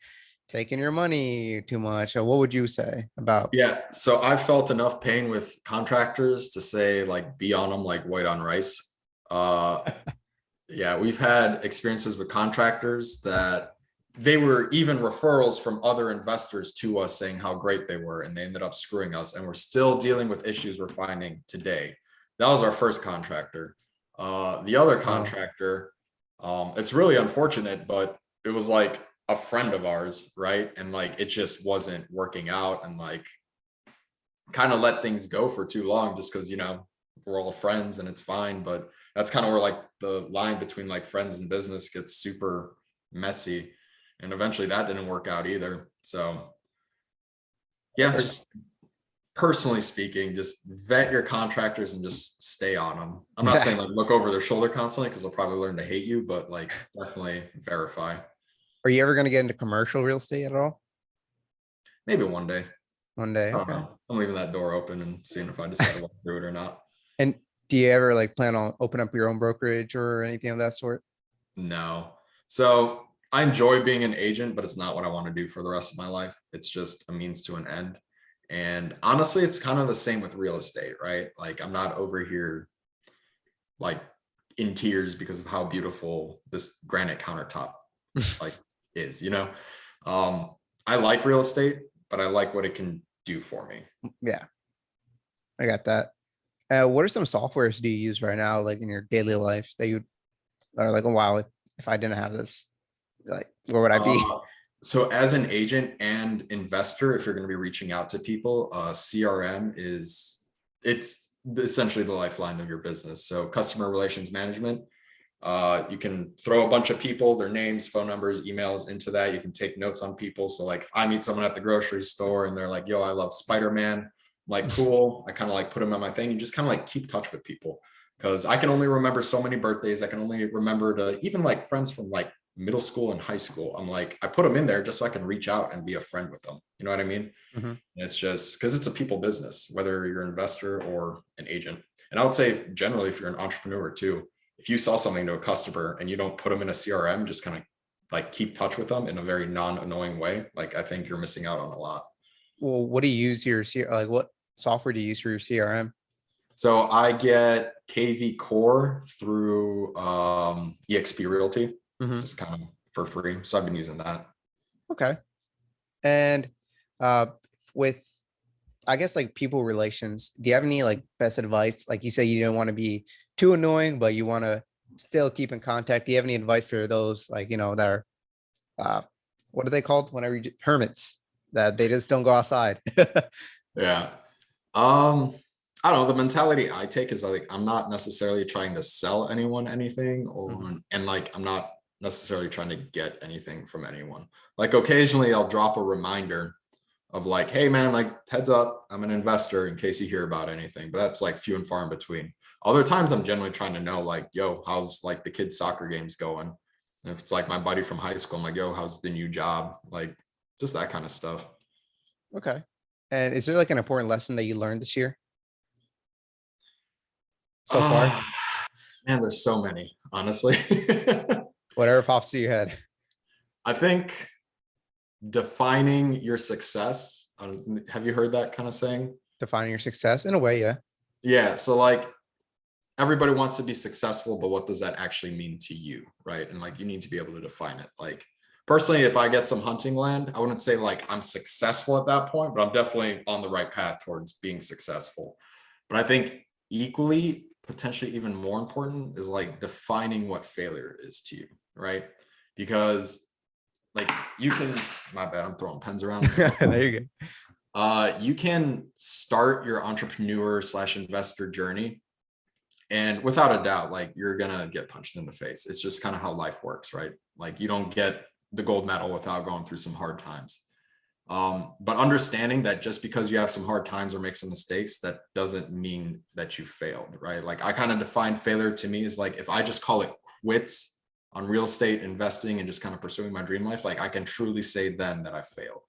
taking your money too much. Or what would you say about? Yeah. So I felt enough pain with contractors to say like, be on them like white on rice. Yeah, we've had experiences with contractors that they were even referrals from other investors to us saying how great they were, and they ended up screwing us. And we're still dealing with issues we're finding today. That was our first contractor. The other contractor, it's really unfortunate, but it was like a friend of ours, right? And like, it just wasn't working out, and like kind of let things go for too long just because, we're all friends and it's fine. But that's kind of where like the line between like friends and business gets super messy. And eventually that didn't work out either. So yeah, just personally speaking, just vet your contractors and just stay on them. I'm not saying like look over their shoulder constantly because they'll probably learn to hate you, but like definitely verify. Are you ever going to get into commercial real estate at all? Maybe one day. One day. I don't know. I'm leaving that door open and seeing if I decide to walk through it or not. And do you ever like plan on open up your own brokerage or anything of that sort? No. So I enjoy being an agent, but it's not what I want to do for the rest of my life. It's just a means to an end. And honestly, it's kind of the same with real estate, right? Like, I'm not over here like in tears because of how beautiful this granite countertop like is, I like real estate, but I like what it can do for me. Yeah, I got that. What are some softwares do you use right now, like in your daily life that you are like, oh wow, if I didn't have this, like, where would I be? So as an agent and investor, if you're going to be reaching out to people, CRM it's essentially the lifeline of your business. So customer relations management, you can throw a bunch of people, their names, phone numbers, emails into that. You can take notes on people. So like if I meet someone at the grocery store and they're like, yo, I love Spider-Man, I'm like, cool. I kind of like put them on my thing. You just kind of like keep touch with people, because I can only remember so many birthdays. I can only remember to even like friends from like middle school and high school. I'm like, I put them in there just so I can reach out and be a friend with them. You know what I mean? Mhm. It's just because it's a people business, whether you're an investor or an agent. And I would say generally, if you're an entrepreneur too, if you sell something to a customer and you don't put them in a CRM, just kind of like keep touch with them in a very non-annoying way, like I think you're missing out on a lot. Well, what do you use like what software do you use for your CRM? So I get KV Core through EXP Realty, Mhm. just kind of for free. So I've been using that. Okay. And uh with I guess like people relations, do you have any like best advice? Like you say you don't want to be too annoying, but you want to still keep in contact. Do you have any advice for those like, that are what are they called whenever hermits that they just don't go outside? Yeah. I don't know. The mentality I take is like, I'm not necessarily trying to sell anyone anything and like, I'm not necessarily trying to get anything from anyone. Like occasionally I'll drop a reminder of like, hey man, like heads up, I'm an investor in case you hear about anything, but that's like few and far in between. Other times I'm generally trying to know like, yo, how's like the kids' soccer games going? And if it's like my buddy from high school, I'm like, yo, how's the new job? Like just that kind of stuff. Okay. And is there like an important lesson that you learned this year so far? Man, there's so many, honestly. Whatever pops to your head. I think defining your success. Have you heard that kind of saying? Defining your success in a way, yeah. Yeah. So like everybody wants to be successful, but what does that actually mean to you? Right. And like you need to be able to define it. Like personally, if I get some hunting land, I wouldn't say like I'm successful at that point, but I'm definitely on the right path towards being successful. But I think equally, potentially even more important is like defining what failure is to you, right? Because like you can, my bad, I'm throwing pens around. There you go. You can start your entrepreneur / investor journey, and without a doubt, like you're gonna get punched in the face. It's just kind of how life works, right? Like you don't get the gold medal without going through some hard times. But understanding that just because you have some hard times or make some mistakes, that doesn't mean that you failed, right? Like I kind of define failure to me is like if I just call it quits on real estate investing and just kind of pursuing my dream life, like I can truly say then that I failed.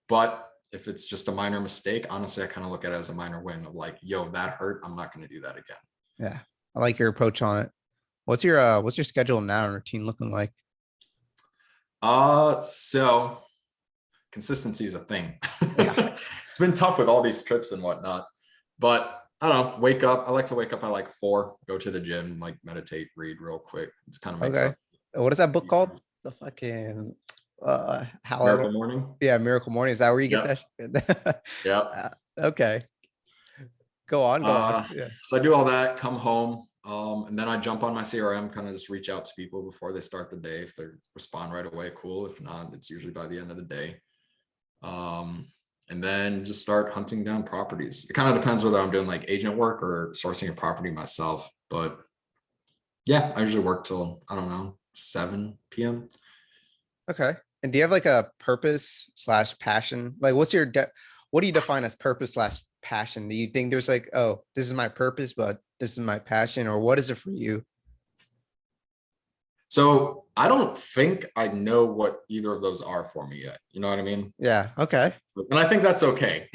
But if it's just a minor mistake, honestly, I kind of look at it as a minor win of like, yo, that hurt. I'm not going to do that again. Yeah. I like your approach on it. What's your schedule now and routine looking like? So consistency is a thing. Yeah. It's been tough with all these trips and whatnot, but I don't know, wake up. I like to wake up at like 4, go to the gym, like meditate, read real quick. It's kind of makes Okay. up. What is that book called? The fucking how I Miracle Morning. yeah, Miracle Morning. Is that where you get Yep. that? Yeah. Okay. Go on. Yeah. So I do all that, come home, and then I jump on my CRM, kind of just reach out to people before they start the day. If they respond right away, cool. If not, it's usually by the end of the day. And then just start hunting down properties. It kind of depends whether I'm doing like agent work or sourcing a property myself. But yeah, I usually work till, I don't know, 7 p.m. Okay. And do you have like a purpose / passion? Like what do you define as purpose / passion? Do you think there's like, oh, this is my purpose, but this is my passion, or what is it for you? So I don't think I know what either of those are for me yet. You know what I mean? Yeah. Okay. And I think that's okay.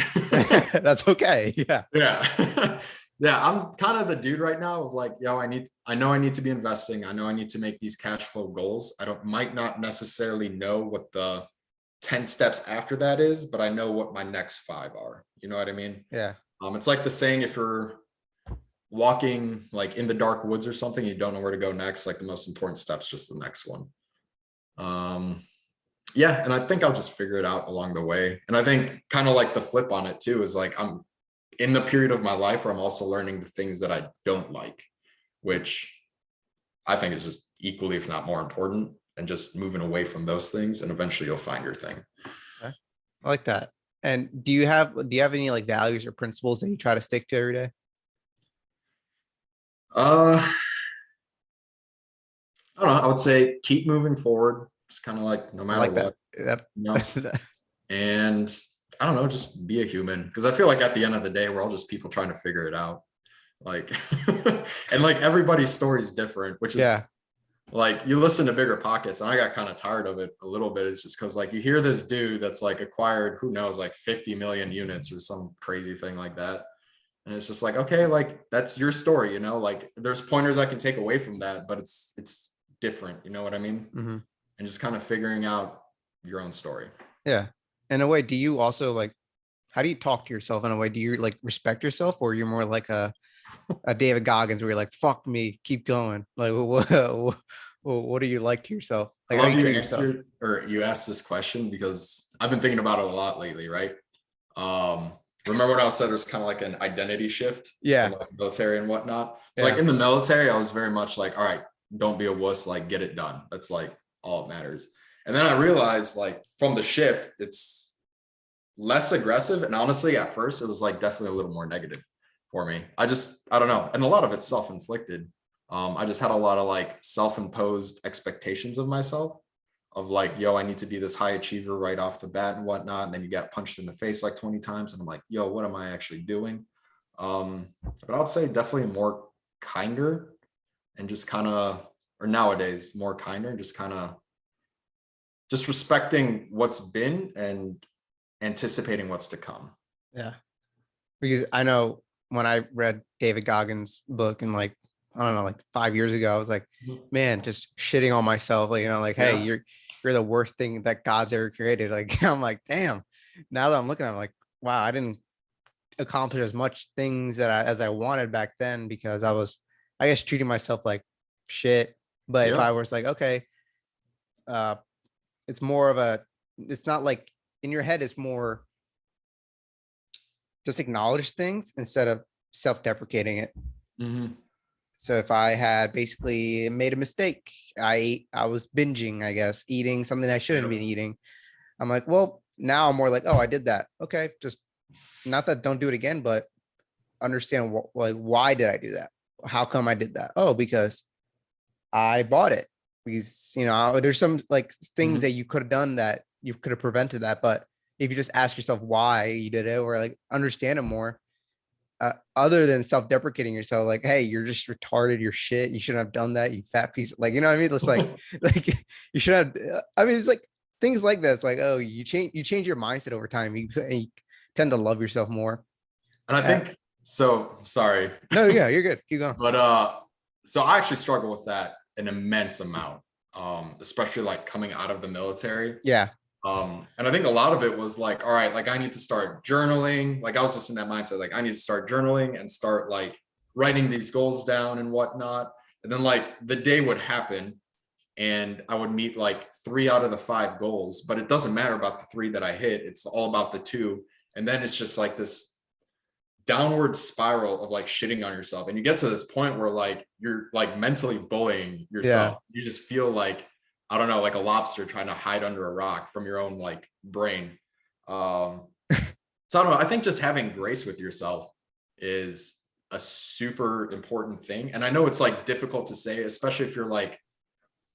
That's okay. Yeah. Yeah. Yeah. I'm kind of the dude right now of like, yo, I know I need to be investing. I know I need to make these cash flow goals. Might not necessarily know what the 10 steps after that is, but I know what my next 5 are. You know what I mean? Yeah. It's like the saying, if you're walking like in the dark woods or something, you don't know where to go next, like the most important step's just the next one. Yeah, and I think I'll just figure it out along the way. And I think kind of like the flip on it too is like I'm in the period of my life where I'm also learning the things that I don't like, which I think is just equally, if not more important, and just moving away from those things, and eventually you'll find your thing. Okay. I like that. And do you have any like values or principles that you try to stick to every day? Uh, I don't know. I would say keep moving forward. It's kind of like no I matter like what, that. you know. Yep. And I don't know, just be a human, because I feel like at the end of the day, we're all just people trying to figure it out. Like, and like everybody's story is different, which is Yeah. like you listen to Bigger Pockets, and I got kind of tired of it a little bit. It's just because like you hear this dude that's like acquired, who knows, like 50 million units or some crazy thing like that. And it's just like, okay, like that's your story, you know, like there's pointers I can take away from that, but it's different, you know what I mean? Hmm. And just kind of figuring out your own story. Yeah. In a way, do you also like, how do you talk to yourself in a way? Do you like respect yourself, or you're more like a David Goggins where you're like, fuck me, keep going? Like, what do you like to yourself? I Like, how love you you treat yourself? answered, or you asked this question because I've been thinking about it a lot lately, right? Um, Remember when I said there's kind of like an identity shift from Yeah. like military and whatnot. So like Yeah. in the military, I was very much like, all right, don't be a wuss, like get it done. That's like all that matters. And then I realized like from the shift, it's less aggressive. And honestly, at first it was like definitely a little more negative for me. I don't know. And a lot of it's self-inflicted. I just had a lot of like self-imposed expectations of myself, of like, yo, I need to be this high achiever right off the bat and whatnot. And then you get punched in the face like 20 times. And I'm like, yo, what am I actually doing? But I'd say definitely more kinder, and just kind of, or nowadays more kinder, and just kind of just respecting what's been and anticipating what's to come. Yeah. Because I know when I read David Goggins' book and like, I don't know, like 5 years ago, I was like, man, just shitting on myself. Like, like, hey, Yeah. you're the worst thing that God's ever created. Like, I'm like, damn. Now that I'm looking, I'm like, wow, I didn't accomplish as much things as I wanted back then because I was, I guess, treating myself like shit. But if Yeah. I was like, okay, uh, it's more of a, it's not like in your head, it's more just acknowledge things instead of self-deprecating it. Mm-hmm. So if I had basically made a mistake, I was binging, I guess, eating something I shouldn't have been eating. I'm like, well, now I'm more like, oh, I did that. Okay, just not that don't do it again, but understand what, like, why did I do that? How come I did that? Oh, because I bought it. Because there's some like things Mm-hmm. that you could have done that you could have prevented that, but if you just ask yourself why you did it or like understand it more, other than self-deprecating yourself, like, hey, you're just retarded, you're shit, you shouldn't have done that, you fat piece, like, you know what I mean? It's like, like you should have, I mean, it's like things like that. It's like, oh, you change your mindset over time. You tend to love yourself more. And I think so. Sorry. No, yeah, you're good. Keep going. But so I actually struggle with that an immense amount, especially like coming out of the military. Yeah. And I think a lot of it was like, all right, like I need to start journaling. Like I was just in that mindset, like I need to start journaling and start like writing these goals down and whatnot. And then like the day would happen and I would meet like 3 out of the 5 goals, but it doesn't matter about the 3 that I hit. It's all about the 2. And then it's just like this downward spiral of like shitting on yourself. And you get to this point where like you're like mentally bullying yourself. You just feel like, I don't know, like a lobster trying to hide under a rock from your own like brain. So I don't know. I think just having grace with yourself is a super important thing. And I know it's like difficult to say, especially if you're like,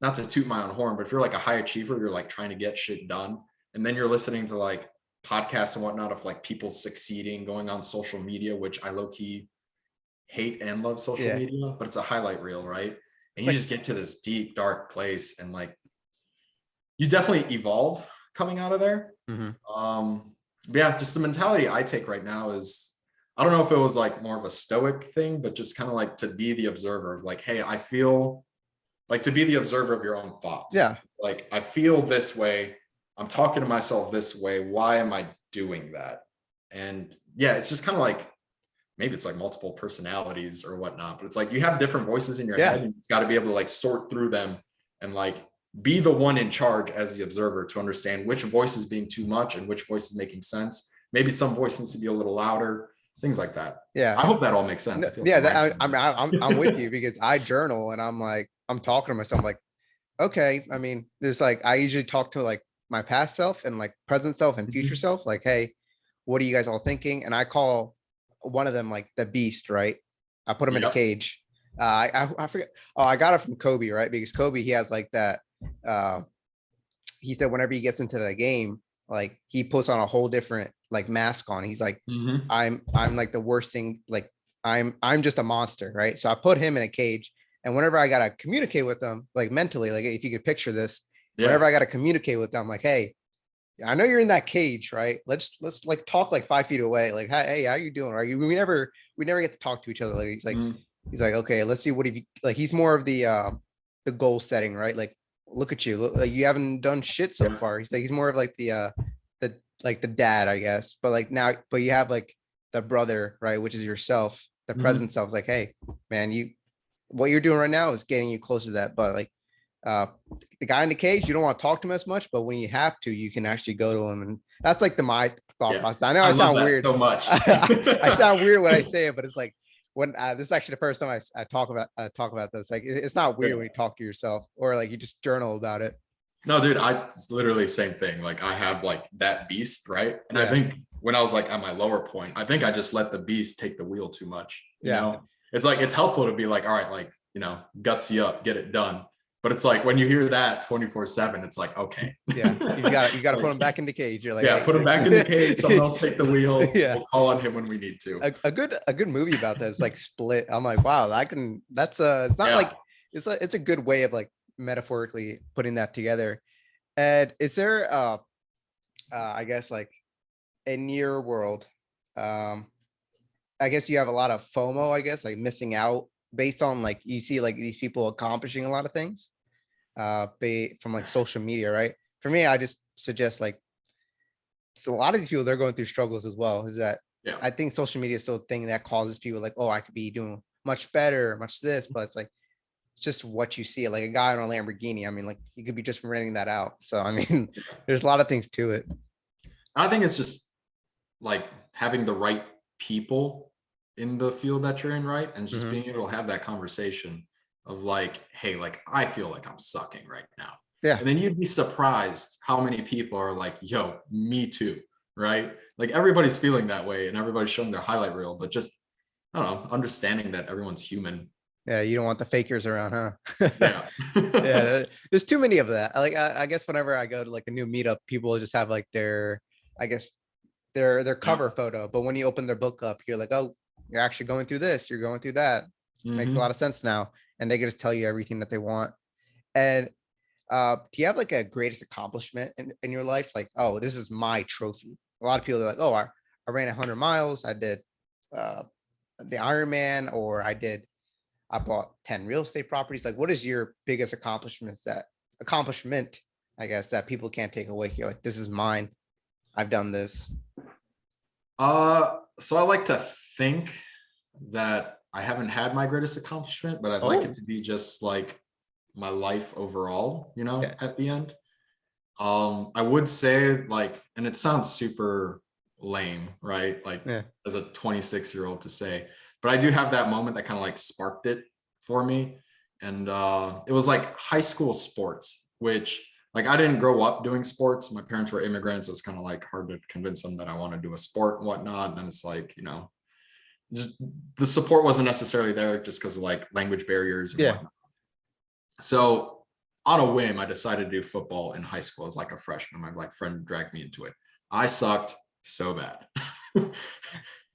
not to toot my own horn, but if you're like a high achiever, you're like trying to get shit done. And then you're listening to like podcasts and whatnot of like people succeeding, going on social media, which I low-key hate and love social media, but it's a highlight reel, right? And you just get to this deep, dark place and like you definitely evolve coming out of there. But yeah, just the mentality I take right now is, I don't know if it was like more of a stoic thing, but just kind of like to be the observer of like, hey, I feel like, to be the observer of your own thoughts. Yeah. Like I feel this way. I'm talking to myself this way. Why am I doing that? And yeah, it's just kind of like, maybe it's like multiple personalities or whatnot, but it's like you have different voices in your head and it's got to be able to like sort through them and like be the one in charge as the observer to understand which voice is being too much and which voice is making sense. Maybe some voice needs to be a little louder, things like that. Yeah. I hope that all makes sense. I feel Yeah, like I'm with you because I journal and I'm like, I'm talking to myself like, okay, I mean, there's like, I usually talk to like my past self and like present self and future self, like, hey, what are you guys all thinking? And I call one of them like the beast, right? I put him in a Yep. cage. I forget. Oh, I got it from Kobe, right? Because Kobe, he has like that. He said whenever he gets into the game, like he puts on a whole different like mask on. He's like, Mhm. I'm like the worst thing. Like I'm just a monster, right? So I put him in a cage, and whenever I gotta communicate with them, like mentally, like if you could picture this, whenever I gotta communicate with them, like, hey, I know you're in that cage, right? Let's like talk like 5 feet away. Like, hey, how you doing? Are you? We never get to talk to each other. Like Mhm. he's like, okay, let's see what have you like. He's more of the goal setting, right? Like, look at you. Look, like you haven't done shit so Yeah. far. He's like, he's more of like the like the dad, I guess. But like now, but you have like the brother, right? Which is yourself, the Mhm. present self. It's like, hey, man, what you're doing right now is getting you closer to that. But like the guy in the cage, you don't want to talk to him as much, but when you have to, you can actually go to him. And that's like my thought Yeah. process. I know I I love sound that weird. so much. I sound weird when I say it, but it's like when this is actually the first time I talk about this. Like it's not weird when you talk to yourself or like you just journal about it. No, dude, it's literally the same thing. Like I have like that beast, right? And I Yeah. think when I was like at my lower point, I think I just let the beast take the wheel too much. You Yeah. know, it's like it's helpful to be like, all right, like, you know, gutsy up, get it done. But it's like when you hear that 24/7, it's like, okay. Yeah. You got to Like, put him back in the cage. You're like, yeah, hey, put him back in the cage. Someone else take the wheel. Yeah. We'll call on him when we need to. A good movie about that is like Split. I'm like, wow, that's it's not Yeah. like it's a good way of like metaphorically putting that together. And is there I guess like in your world, um I guess you have a lot of FOMO, I guess, like missing out based on like you see like these people accomplishing a lot of things from like social media, right? For me, I just suggest like so a lot of these people they're going through struggles as well. Is that Yeah. I think social media is still a thing that causes people like, oh, I could be doing much better, much this, but it's like it's just what you see. Like a guy on a Lamborghini. I mean, like you could be just renting that out. So I mean, there's a lot of things to it. I think it's just like having the right people in the field that you're in, right? And just Mhm. being able to have that conversation of like, hey, like I feel like I'm sucking right now. Yeah. And then you'd be surprised how many people are like, yo, me too, right? Like everybody's feeling that way and everybody's showing their highlight reel, but just, I don't know, understanding that everyone's human. Yeah, you don't want the fakers around, huh? Yeah. Yeah, there's too many of that. Like I guess whenever I go to like a new meetup, people just have like I guess their cover photo. But when you open their book up, you're like, oh, you're actually going through this, you're going through that. Makes a Mhm. lot of sense now. And they can just tell you everything that they want. And do you have like a greatest accomplishment in your life? Like, oh, this is my trophy. A lot of people are like, oh, I ran 100 miles, I did uh the Ironman, or I bought 10 real estate properties. Like, what is your biggest accomplishment, I guess, that people can't take away here? Like, this is mine. I've done this. So I like to think that I haven't had my greatest accomplishment, but I'd like Oh, it to be just like my life overall, you know, yeah. at the end. I would say like, and it sounds super lame, right? Like Yeah. as a 26-year-old to say, but I do have that moment that kind of like sparked it for me. And it was like high school sports, which like I didn't grow up doing sports. My parents were immigrants. So it's kind of like hard to convince them that I want to do a sport and whatnot. And then it's like, you know, just the support wasn't necessarily there just because of like language barriers and Yeah. whatnot. So on a whim, I decided to do football in high school as like a freshman. My like friend dragged me into it. I sucked so bad.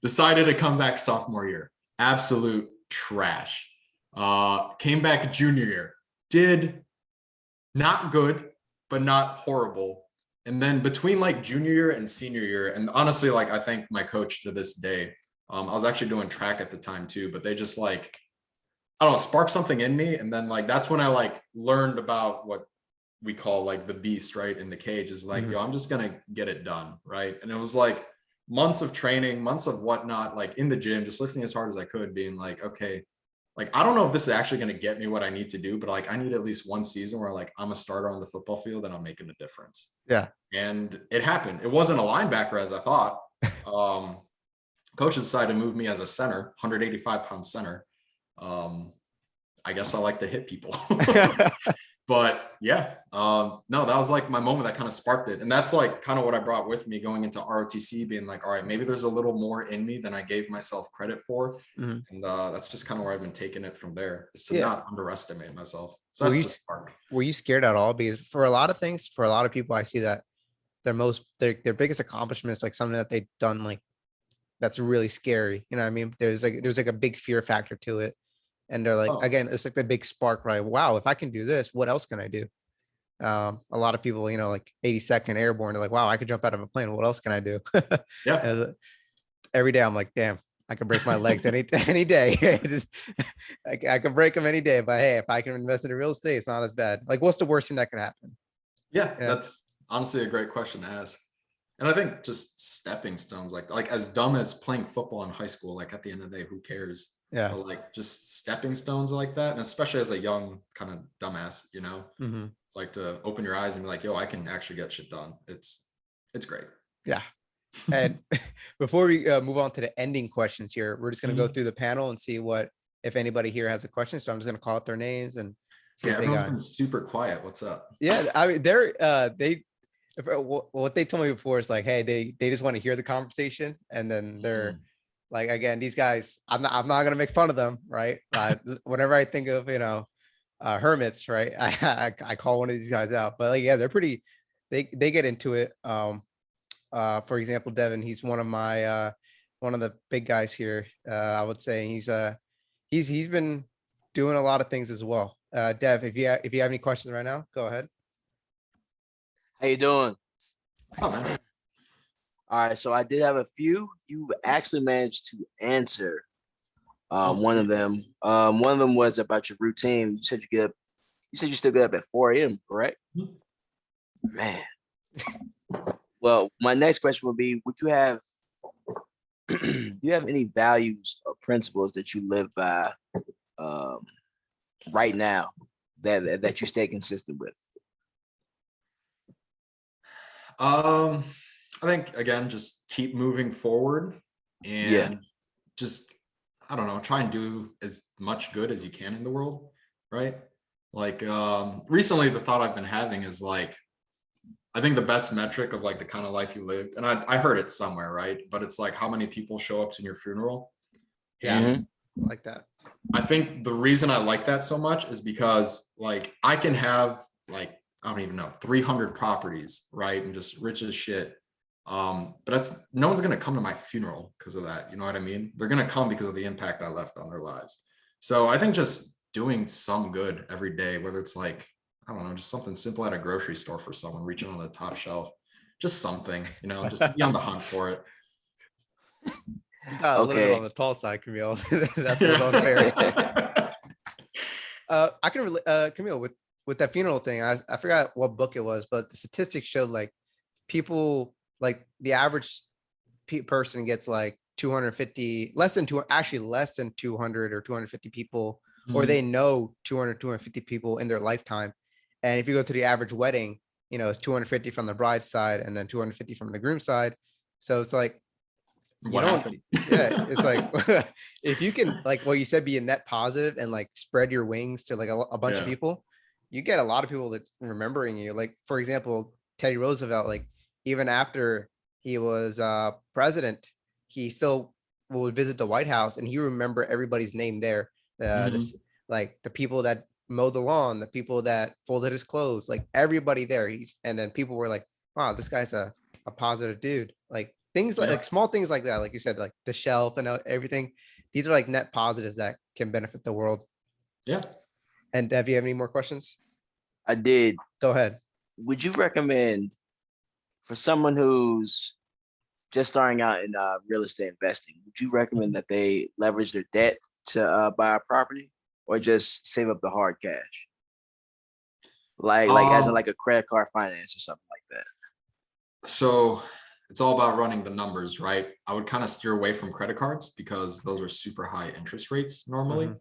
Decided to come back sophomore year. Absolute trash. Came back junior year. Did not good, but not horrible. And then between like junior year and senior year, and honestly, like I thank my coach to this day. I was actually doing track at the time too, but they just like, I don't know, sparked something in me. And then like, that's when I like learned about what we call like the beast, right? In the cage is like, yo, I'm just going to get it done. Right. And it was like months of training, months of whatnot, like in the gym, just lifting as hard as I could, being like, okay, like, I don't know if this is actually going to get me what I need to do, but like, I need at least one season where like I'm a starter on the football field and I'm making a difference. Yeah. And it happened. It wasn't a linebacker as I thought. Coaches decided to move me as a center, 185-pound center. I guess I like to hit people. But yeah, no, that was like my moment that kind of sparked it. And that's like kind of what I brought with me going into ROTC, being like, all right, maybe there's a little more in me than I gave myself credit for. Mhm. And that's just kind of where I've been taking it from there, is to Yeah. not underestimate myself. So Were that's you the s- spark. Were you scared at all? Because for a lot of things, for a lot of people, I see that their biggest accomplishment is like something that they've done like that's really scary. You know what I mean? There's like a big fear factor to it. And they're like, Oh. again, it's like the big spark, right? Wow, if I can do this, what else can I do? A lot of people, you know, like 82nd Airborne, they're like, wow, I could jump out of a plane. What else can I do? Yeah. Every day I'm like, damn, I can break my legs any day. I can break them any day. But hey, if I can invest in real estate, it's not as bad. Like, what's the worst thing that can happen? Yeah, Yeah. that's honestly a great question to ask. And I think just stepping stones, like as dumb as playing football in high school, like at the end of the day, who cares? Yeah. But like just stepping stones like that, and especially as a young kind of dumbass, you know, Mhm. it's like to open your eyes and be like, yo, I can actually get shit done. It's great. Yeah. And before we move on to the ending questions here, we're just going to go Mhm. through the panel and see if anybody here has a question. So I'm just going to call out their names and see Yeah, if they everyone's got. been super quiet. What's up? Yeah, I mean, what they told me before is like, hey, they just want to hear the conversation, and then they're like, again, these guys, I'm not gonna make fun of them, right? Whenever I think of, you know, hermits, right, I call one of these guys out, but like, yeah, they're pretty, they get into it. For example, Devin, he's one of my one of the big guys here. I would say he's been doing a lot of things as well. Dev, if you have any questions right now, go ahead. How you doing? Oh man. All right, so I did have a few. You've actually managed to answer Oh, one of sweet. them. One of them was about your routine. You said you still get up at 4 a.m., correct? Mhm. Man. Well, my next question would be, would you have do you have any values or principles that you live by right now that you stay consistent with? I think again, just keep moving forward and Yeah. just, I don't know, try and do as much good as you can in the world, right? Like recently the thought I've been having is like, I think the best metric of like the kind of life you lived, and I heard it somewhere, right? But it's like how many people show up to your funeral. Yeah. And Like that. I think the reason I like that so much is because like I can have like, I don't even know, 300 properties, right? And just rich as shit. But that's, no one's gonna come to my funeral because of that. You know what I mean? They're gonna come because of the impact I left on their lives. So I think just doing some good every day, whether it's like, I don't know, just something simple at a grocery store for someone reaching on the top shelf, just something, you know, just be on the hunt for it. You got a little bit on Okay. the tall side, Camille. That's a little unfair. I can Camille, with that funeral thing, I forgot what book it was, but the statistics showed like people, like the average person gets like 250, less than 200 or 250 people, or Mhm. they know 200, 250 people in their lifetime. And if you go to the average wedding, you know, it's 250 from the bride's side and then 250 from the groom's side. So it's like, you What don't, happened? yeah, it's like, if you can, like what you said, be a net positive and like spread your wings to like a bunch of Yeah. people, you get a lot of people that's remembering you. Like, for example, Teddy Roosevelt, like even after he was president, he still would visit the White House and he remember everybody's name there. Mhm. Like the people that mowed the lawn, the people that folded his clothes, like everybody there. And then people were like, wow, this guy's a positive dude. Like things like, Yeah. like small things like that, like you said, like the shelf and everything. These are like net positives that can benefit the world. Yeah. And Dev, you have any more questions? I did. Go ahead. Would you recommend for someone who's just starting out in real estate investing, would you recommend that they leverage their debt to buy a property or just save up the hard cash? Like as in like a credit card finance or something like that. So it's all about running the numbers, right? I would kind of steer away from credit cards because those are super high interest rates normally. Mhm.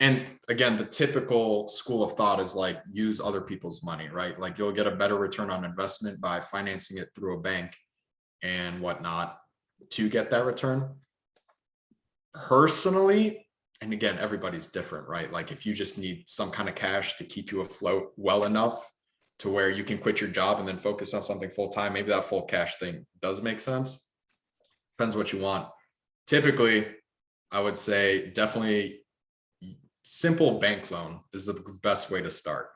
And again, the typical school of thought is like use other people's money, right? Like you'll get a better return on investment by financing it through a bank and whatnot to get that return. Personally, and again, everybody's different, right? Like if you just need some kind of cash to keep you afloat well enough to where you can quit your job and then focus on something full time, maybe that full cash thing does make sense. Depends what you want. Typically, I would say definitely simple bank loan is the best way to start.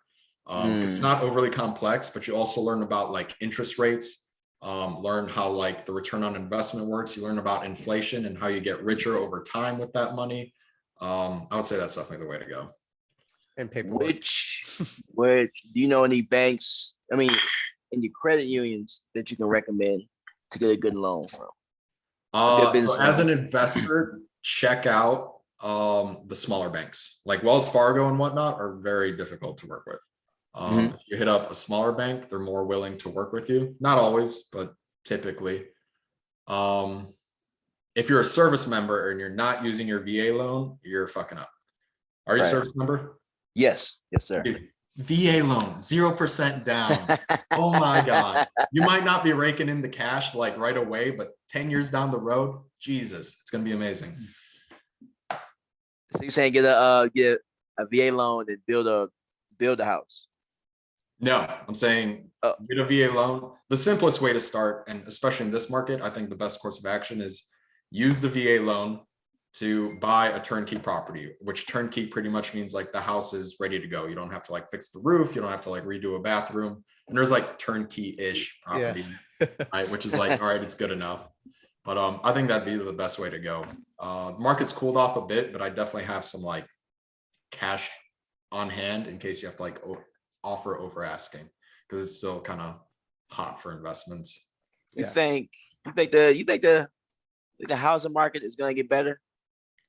It's not overly complex, but you also learn about like interest rates, learn how like the return on investment works. You learn about inflation and how you get richer over time with that money. I would say that's definitely the way to go. And paperwork. Which do you know any banks? I mean, in your credit unions that you can recommend to get a good loan from? So as an investor, check out the smaller banks like Wells Fargo and whatnot are very difficult to work with. If you hit up a smaller bank, they're more willing to work with you. Not always, but typically. If you're a service member and you're not using your VA loan, you're fucking up. Are you a service member? Yes, sir. Dude, VA loan, 0% down. Oh my God. You might not be raking in the cash like right away, but 10 years down the road, Jesus, it's gonna be amazing. So you're saying get a VA loan and build a house? No, I'm saying get a VA loan. The simplest way to start, and especially in this market, I think the best course of action is use the VA loan to buy a turnkey property, which turnkey pretty much means like the house is ready to go. You don't have to like fix the roof. You don't have to like redo a bathroom. And there's like turnkey-ish property, right? Which is like, all right, it's good enough. But I think that'd be the best way to go. Market's cooled off a bit, but I definitely have some like cash on hand in case you have to like offer over asking because it's still kind of hot for investments. You think the housing market is going to get better,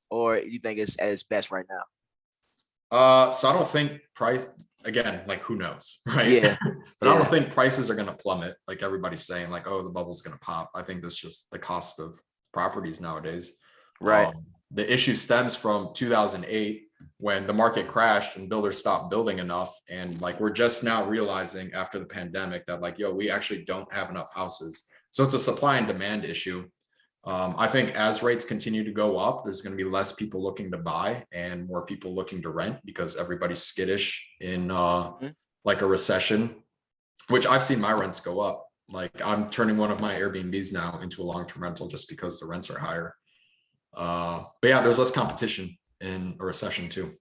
or you think it's at its best right now? So I don't think price, again, like who knows, right? Yeah. But I don't think prices are going to plummet like everybody's saying like, oh, the bubble's going to pop. I think that's just the cost of properties nowadays. Right. The issue stems from 2008 when the market crashed and builders stopped building enough. And like, we're just now realizing after the pandemic that like, yo, we actually don't have enough houses. So it's a supply and demand issue. I think as rates continue to go up, there's going to be less people looking to buy and more people looking to rent because everybody's skittish in like a recession, which I've seen my rents go up. Like I'm turning one of my Airbnbs now into a long-term rental just because the rents are higher. But yeah, there's less competition in a recession too.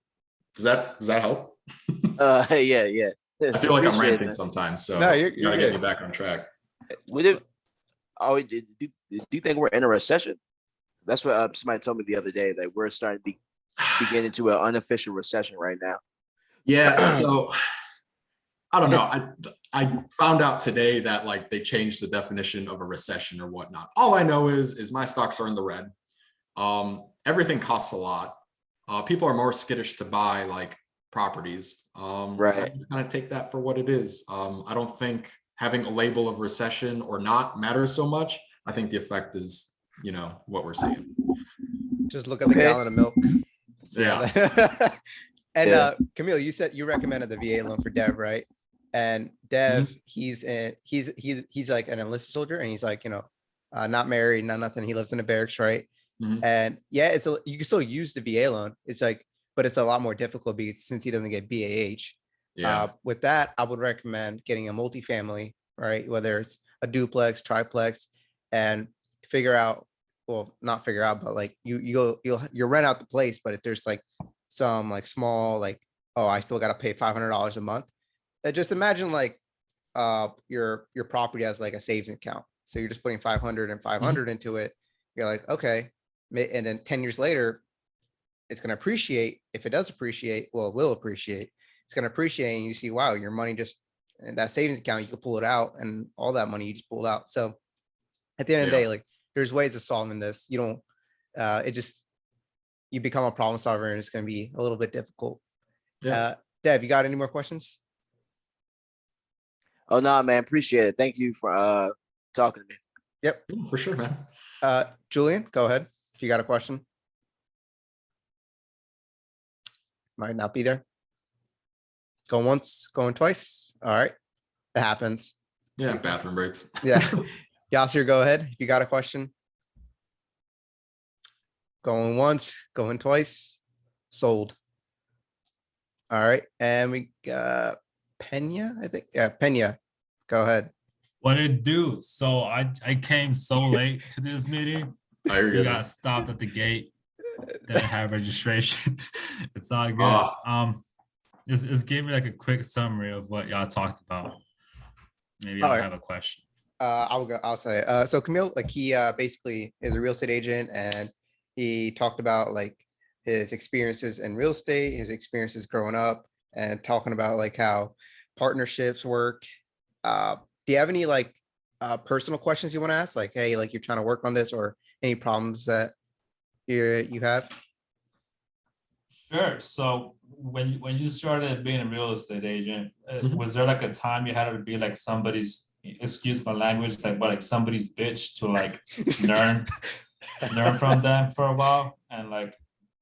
Does that help? Yeah. I feel like I'm ranting sometimes, so No, you gotta you're get good. me back on track. Do you think we're in a recession? That's what somebody told me the other day. That we're starting to begin into an unofficial recession right now. Yeah, so I don't know. I found out today that like they changed the definition of a recession or whatnot. All I know is my stocks are in the red. Everything costs a lot. People are more skittish to buy like properties. Right. I kind of take that for what it is. I don't think having a label of recession or not matters so much. I think the effect is, what we're seeing. Just look at the gallon of milk. Yeah. And Kamil, you said you recommended the VA loan for Dev, right? And Dev, he's like an enlisted soldier, and he's like, not married, not nothing. He lives in a barracks, right? And yeah, you can still use the VA loan. It's like, but it's a lot more difficult because since he doesn't get BAH. Yeah. With that, I would recommend getting a multifamily, right? Whether it's a duplex, triplex, and not figure out, but like you'll rent out the place. But if there's like some like small, like, oh, I still got to pay $500 a month. Just imagine like your property has like a savings account. So you're just putting 500 and 500 into it. You're like, okay. And then 10 years later, it's going to appreciate. If it does appreciate, well, it will appreciate. It's going to appreciate, and you see, wow, your money just, and that savings account, you can pull it out, and all that money you just pulled out. So at the end of the day, like there's ways of solving this. You don't, you become a problem solver, and it's going to be a little bit difficult. Yeah. Dev, you got any more questions? Oh no, man, appreciate it. Thank you for talking to me. Yep, For sure, man. Julian, go ahead if you got a question. might not be there. Going once, going twice. All right. It happens. Yeah, bathroom breaks. Yeah. Yasir, go ahead. If you got a question. Going once, going twice, sold. All right. And we got Pena, I think. Yeah, Pena. Go ahead. What it do? So I came so late to this meeting. Oh, you're We good. got stopped at the gate. Didn't have registration. It's all good. Ah. Just give me like a quick summary of what y'all talked about. Maybe I'll Alright. have a question. I'll say, so Kamil, like he basically is a real estate agent and he talked about like his experiences in real estate, his experiences growing up and talking about like how partnerships work. Do you have any like personal questions you want to ask? Like, hey, like you're trying to work on this or any problems that you have? Sure. So when you started being a real estate agent, Mhm. was there like a time you had to be like somebody's, excuse my language, like somebody's bitch to like learn from them for a while and like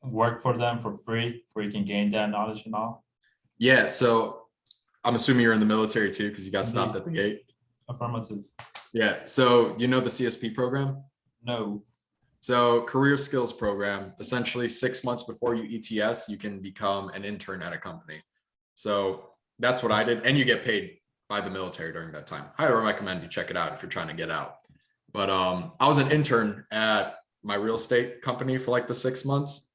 work for them for free where you can gain that knowledge and all? Yeah, so I'm assuming you're in the military too, because you got stopped Indeed. at the gate. Affirmative. Yeah, so you know the CSP program? No. So career skills program, essentially 6 months before you ETS, you can become an intern at a company. So that's what I did. And you get paid by the military during that time. Highly recommend you check it out if you're trying to get out. But I was an intern at my real estate company for like the 6 months,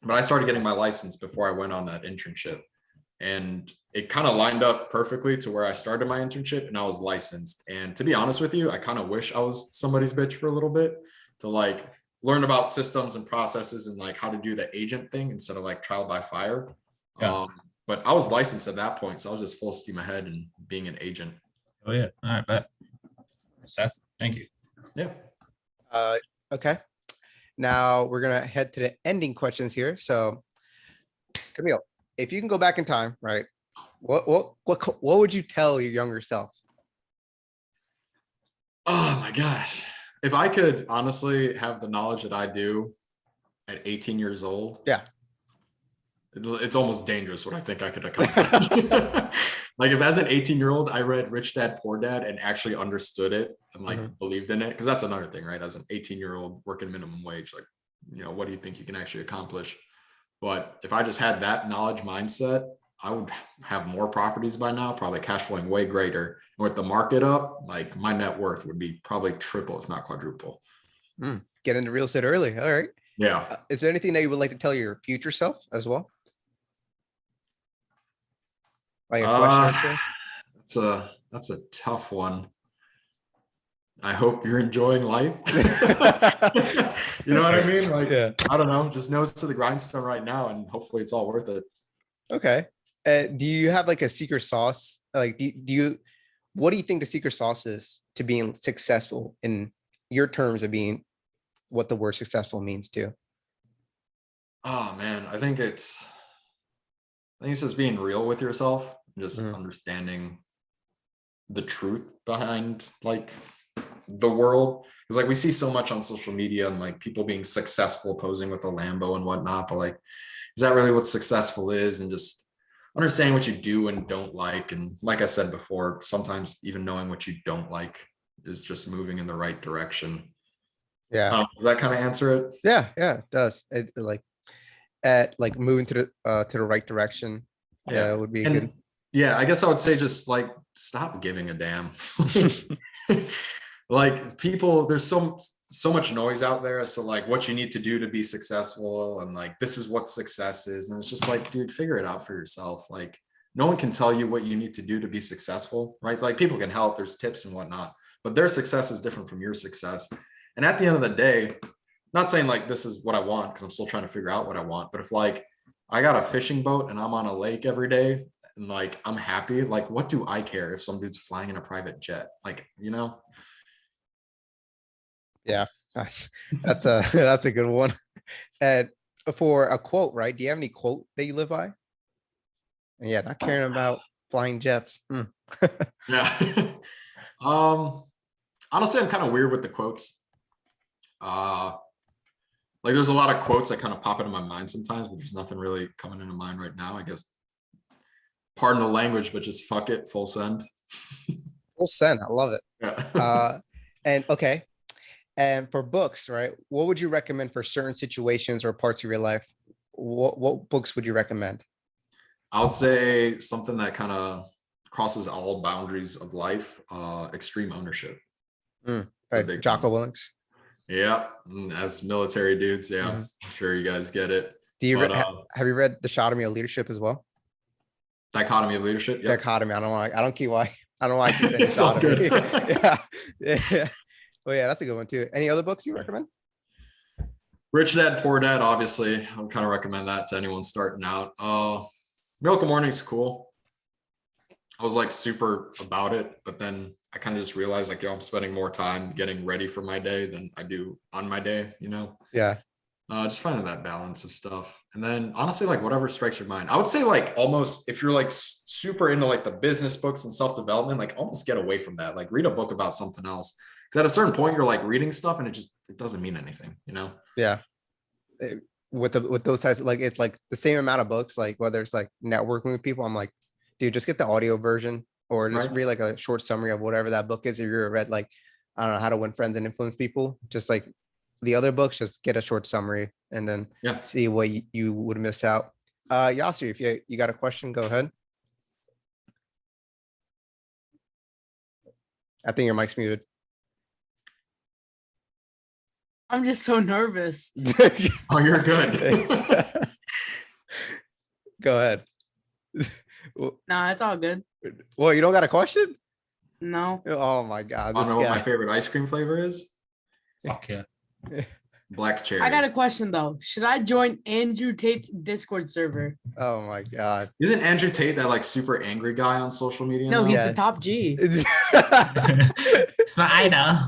but I started getting my license before I went on that internship. And it kind of lined up perfectly to where I started my internship and I was licensed. And to be honest with you, I kind of wish I was somebody's bitch for a little bit to like learn about systems and processes and like how to do the agent thing instead of like trial by fire. Yeah. But I was licensed at that point, so I was just full steam ahead and being an agent. Oh yeah. All right, bet. That's thank you. Yeah. Okay. Now we're gonna head to the ending questions here. So Camille, if you can go back in time, right? What would you tell your younger self? Oh my gosh. If I could honestly have the knowledge that I do at 18 years old. Yeah. It's almost dangerous what I think I could accomplish. Like if as an 18-year-old, I read Rich Dad, Poor Dad and actually understood it and like believed in it. Because that's another thing, right? As an 18-year-old working minimum wage, like, you know, what do you think you can actually accomplish? But if I just had that knowledge mindset, I would have more properties by now, probably cash flowing way greater. And with the market up, like my net worth would be probably triple, if not quadruple. Get into real estate early. All right. Yeah. Is there anything that you would like to tell your future self as well? Like a question or two? That's a tough one. I hope you're enjoying life. You know what I mean? Like, Yeah. I don't know, just nose to the grindstone right now, and hopefully it's all worth it. Okay. Do you have like a secret sauce? Like, what do you think the secret sauce is to being successful in your terms of being what the word successful means to? Oh man, I think it's just being real with yourself, and just understanding the truth behind like the world. Because like we see so much on social media and like people being successful posing with a Lambo and whatnot, but like, is that really what successful is? And just understanding what you do and don't like. And like I said before, sometimes even knowing what you don't like is just moving in the right direction. Yeah. Does that kind of answer it? Yeah, it does. It like moving to the right direction. Yeah, would be good. Yeah, I guess I would say just like stop giving a damn. Like people, there's so much noise out there as to like what you need to do to be successful and like this is what success is. And it's just like, dude, figure it out for yourself. Like no one can tell you what you need to do to be successful, right? Like people can help, there's tips and whatnot, but their success is different from your success. And at the end of the day, not saying like this is what I want because I'm still trying to figure out what I want, but if like I got a fishing boat and I'm on a lake every day and like I'm happy, like what do I care if some dude's flying in a private jet? Like, you know? Yeah, that's a good one. And for a quote, right? Do you have any quote that you live by? And yeah, not caring about flying jets. Yeah. Honestly, I'm kind of weird with the quotes. Like Like there's a lot of quotes that kind of pop into my mind sometimes, but there's nothing really coming into mind right now. I guess, pardon the language, but just fuck it, full send. Full send. I love it. Yeah. And okay. And for books, right? What would you recommend for certain situations or parts of your life? What books would you recommend? I would say something that kind of crosses all boundaries of life. Extreme ownership. Right, Jocko Willink. Yeah, as military dudes, yeah, Mhm. I'm sure you guys get it. Do you But, have you read Dichotomy of Leadership as well? Dichotomy of leadership. Yep. Dichotomy. I don't keep why. I don't know why I keep saying It's all dichotomy. good. Yeah. Well, yeah, that's a good one too. Any other books you recommend? Rich Dad, Poor Dad. Obviously, I would kind of recommend that to anyone starting out. Miracle Morning's cool. I was like super about it, but then I kind of just realized like, yo, I'm spending more time getting ready for my day than I do on my day, you know? Yeah. Just finding that balance of stuff. And then honestly, like whatever strikes your mind. I would say like almost if you're like super into like the business books and self-development, like almost get away from that. Like read a book about something else. Because at a certain point, you're like reading stuff and it doesn't mean anything, you know? Yeah. With those types, like it's like the same amount of books, like whether it's like networking with people, I'm like, dude, just get the audio version or just Right. read like a short summary of whatever that book is. If you're read like, I don't know, How to Win Friends and Influence People, just like the other books, just get a short summary and then Yeah. see what you would miss out. Yasir, if you got a question, go ahead. I think your mic's muted. I'm just so nervous. Oh, you're good. Go ahead. Nah, it's all good. Well, you don't got a question? No. Oh my God. I This don't know what my guy. favorite ice cream flavor is. Fuck yeah. Black cherry. I got a question though. Should I join Andrew Tate's Discord server? Oh my God. Isn't Andrew Tate that like super angry guy on social media? No, now? he's Yeah. the top G. It's not I know.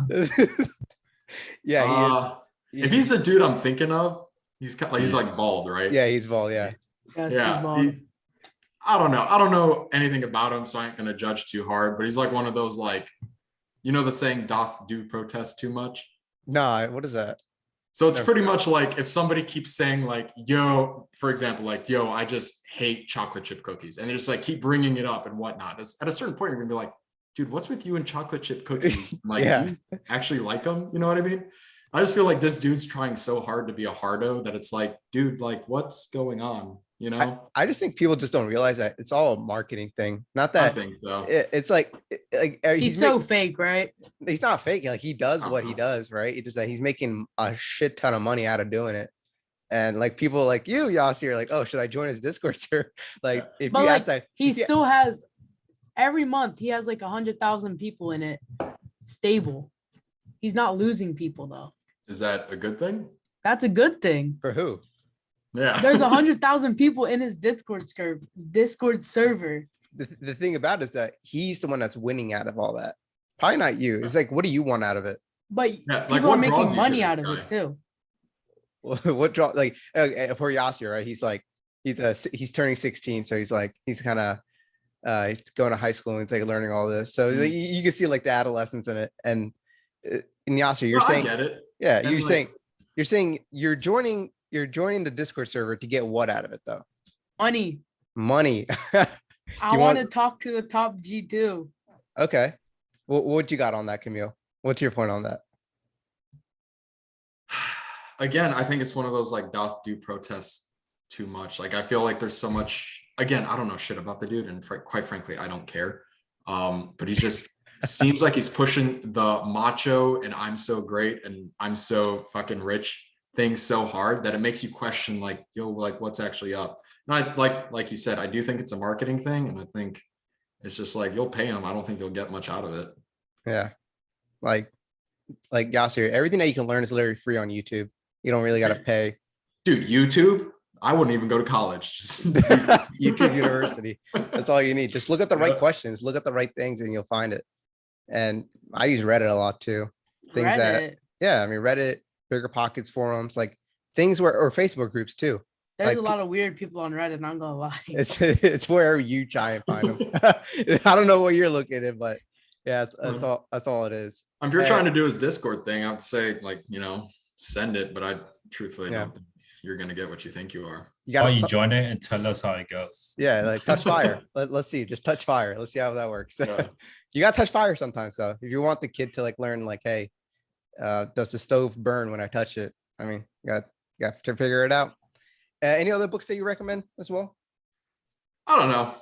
Yeah, If he's the dude I'm thinking of, he's like bald, right? yeah, he's bald. Yeah. Yes, he's Yeah. bald. I don't know. I don't know anything about him, so I ain't gonna judge too hard. But he's like one of those like, you know, the saying "doth do protest too much." No, what is that? So it's Never pretty much like if somebody keeps saying like, "Yo," for example, like, "Yo, I just hate chocolate chip cookies," and they just like keep bringing it up and whatnot. At a certain point, you're gonna be like, "Dude, what's with you and chocolate chip cookies? Like, Yeah. do you actually like them? You know what I mean?" I just feel like this dude's trying so hard to be a hardo that it's like, dude, like, what's going on? You know? I just think people just don't realize that it's all a marketing thing. Not I that think so. it's like He's so fake, right? he's not fake. Like he does what he Uh-huh. does, right? It's just that he's making a shit ton of money out of doing it. And like people like you, Yassi, are like, oh, should I join his Discord server? Like if But you like ask that, he if you- still has every month he has like 100,000 people in it stable. He's not losing people though. Is that a good thing? That's a good thing. for who? Yeah. There's 100,000 people in his Discord server. The thing about it is that he's the one that's winning out of all that. Probably not you. It's like, what do you want out of it? But Yeah, like, people are what draws you making to money this out of guy? it too. What draw like for Yasir, right? He's like he's turning 16, so he's kind of he's going to high school and he's like learning all this. So like, you can see like the adolescence in it. And in Yasir, you're No, I saying, get it. yeah, And, you're like- saying you're joining the Discord server to get what out of it though? Money. Money. I You want want- to talk to the top G2. Okay. What you got on that, Camille? What's your point on that? Again, I think it's one of those like doth do protests too much. Like I feel like there's so much. Again, I don't know shit about the dude, and quite frankly, I don't care. But he just seems like he's pushing the macho and I'm so great and I'm so fucking rich thing so hard that it makes you question like, yo, like what's actually up. Not like you said, I do think it's a marketing thing, and I think it's just like you'll pay him. I don't think you'll get much out of it. Yeah. Like Yasir, everything that you can learn is literally free on YouTube. You don't really got to pay. Dude, YouTube, I wouldn't even go to college. Just YouTube University. That's all you need. Just look at the right Yeah. questions, look at the right things, and you'll find it. And I use Reddit a lot too. Things that, Reddit. yeah, I mean, Reddit, Bigger Pockets forums, like things where, or Facebook groups too. There's like, a lot of weird people on Reddit, not gonna lie. It's wherever you try and find them. I don't know what you're looking at, but yeah, that's all it is. If you're trying to do his Discord thing, I would say like, you know, send it, but truthfully, I Yeah. don't think you're gonna get what you think you are. You Why got you to join it and tell us how it goes? yeah, like touch fire. Let's see, just touch fire. Let's see how that works. Yeah. You got to touch fire sometimes though. If you want the kid to like learn like, hey, does the stove burn when I touch it? I mean, you got to figure it out. Any other books that you recommend as well? I don't know.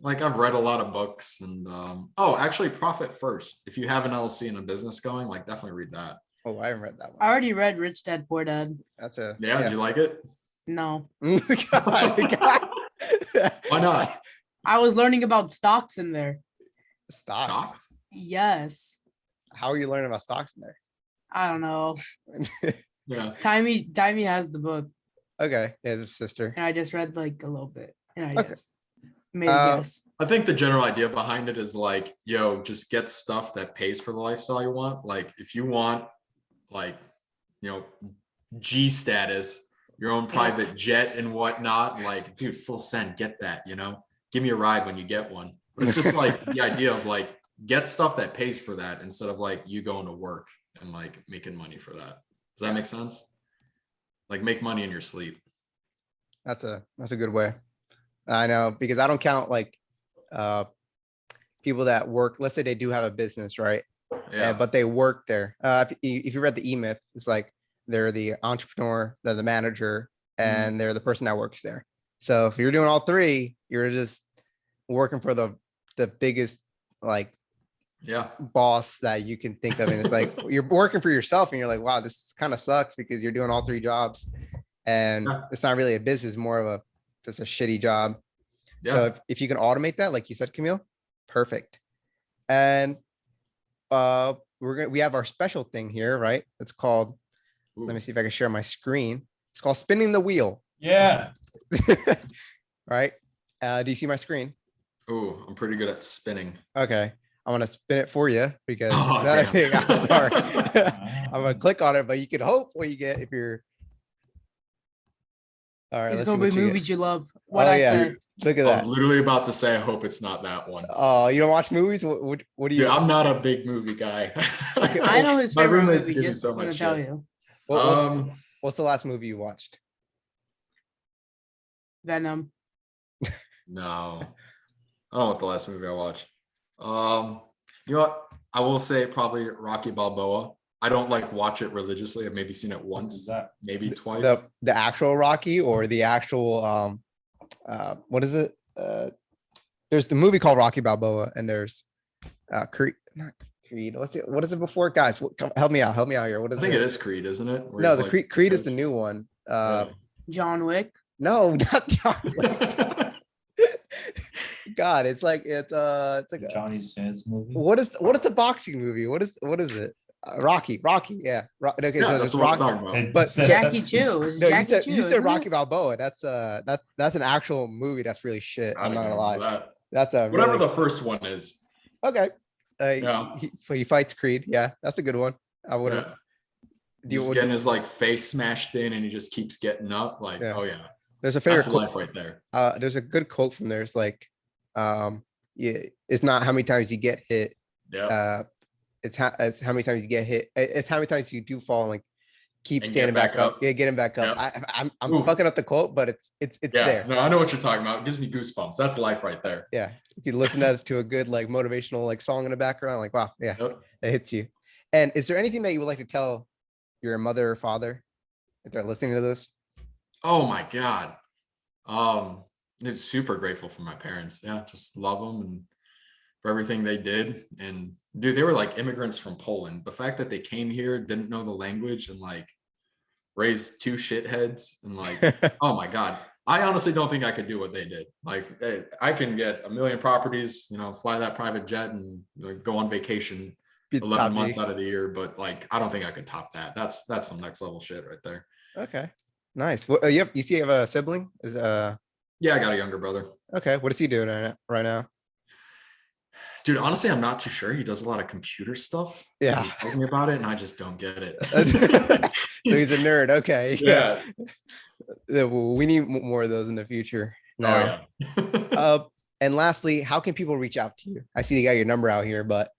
Like I've read a lot of books and oh, actually Profit First. If you have an LLC and a business going, like definitely read that. Oh, I haven't read that I one. already read Rich Dad Poor Dad. That's a Yeah, did you like it? No, God. Why not? I was learning about stocks in there. Stocks. Stocks? Yes. How are you learning about stocks in there? I don't know. Yeah. Timey has the book, Okay, yeah, his sister. and I just read like a little bit, and I Okay. just made a guess. I think the general idea behind it is like, yo, just get stuff that pays for the lifestyle you want. Like if you want like, G status, your own private jet and whatnot, like, dude, full send, get that, give me a ride when you get one. But it's just like the idea of like, get stuff that pays for that instead of like you going to work and like making money for that. Does that make sense? Like make money in your sleep. That's a good way. I know, because I don't count like people that work. Let's say they do have a business, right? Yeah. But they work there. If you read the E-Myth, it's like they're the entrepreneur, they're the manager, and they're the person that works there. So if you're doing all three, you're just working for the biggest like Yeah. boss that you can think of. And it's like you're working for yourself and you're like, wow, this kind of sucks because you're doing all three jobs and Yeah. it's not really a business, more of just a shitty job. Yeah. So if you can automate that, like you said, Camille, perfect. And we have our special thing here, right? It's called, Ooh. let me see if I can share my screen. It's called spinning the wheel. Yeah. Right? Do you see my screen? Ooh, I'm pretty good at spinning. Okay. I want to spin it for you because Oh, that damn. thing, I'm sorry. I'm gonna click on it, but you can hope what you get if you're. All right, It's let's see gonna be what you get. movies you love. What Oh, I yeah. said. Look at I was that. literally about to say, I hope it's not that one. Oh, you don't watch movies? What do you? Dude, I'm not a big movie guy. I know his My favorite roommates movie. give me Just so want much to tell shit. you, What's the last movie you watched? Venom. No, I don't know what the last movie I watched. You know what? I will say probably Rocky Balboa. I don't like watch it religiously. I've maybe seen it once, that? maybe twice. The actual Rocky or the actual what is it? There's the movie called Rocky Balboa, and there's Creed, not Creed. What is it before? Guys, help me out here. What is I think it is Creed, isn't it? Where No, he's the like- Creed is the new one. Really? John Wick. No, not John Wick. God, it's like a, Johnny Sins movie. what is the boxing movie? What is it? Rocky, yeah. Okay, Yeah, so that's there's what I'm Rocky. talking about. It But says Jackie that- Chu. It's No, Jackie you Chu, said isn't Rocky it? Balboa. That's an actual movie. That's really shit. I I'm don't not gonna remember lie. that. That's a Whatever really, the first one is. okay. Yeah. He fights Creed. Yeah, that's a good one. I would have. Yeah. Do you, Just would getting you- his like face smashed in and he just keeps getting up. Like, Yeah. oh yeah. there's a favorite That's quote. life right there. There's a good quote from there. It's like, yeah, it's not how many times you get hit. Yeah. It's how many times you get hit. It's how many times you do fall and like keep And get standing back back up. up. Yeah, getting back up. Yep. I'm Ooh. fucking up the quote, but it's Yeah. there. No, I know what you're talking about. It gives me goosebumps. That's life right there. Yeah. If you listen to a good like motivational like song in the background, like wow, yeah, Yep. it hits you. And is there anything that you would like to tell your mother or father if they're listening to this? Oh my God. It's super grateful for my parents. Yeah. Just love them and for everything they did. And dude, they were like immigrants from Poland. The fact that they came here, didn't know the language and like raised two shitheads and like, oh my God. I honestly don't think I could do what they did. Like I can get a million properties, fly that private jet and go on vacation Be the 11 top months me. out of the year. But like, I don't think I could top that. That's some next level shit right there. Okay. Nice. Well, you have a sibling? Yeah, I got a younger brother. Okay. What is he doing right now? Dude, honestly, I'm not too sure. He does a lot of computer stuff. Yeah. He tells me about it and I just don't get it. So he's a nerd. Okay. Yeah. Yeah, well, we need more of those in the future. Oh, Now, yeah. and lastly, how can people reach out to you? I see you got your number out here, but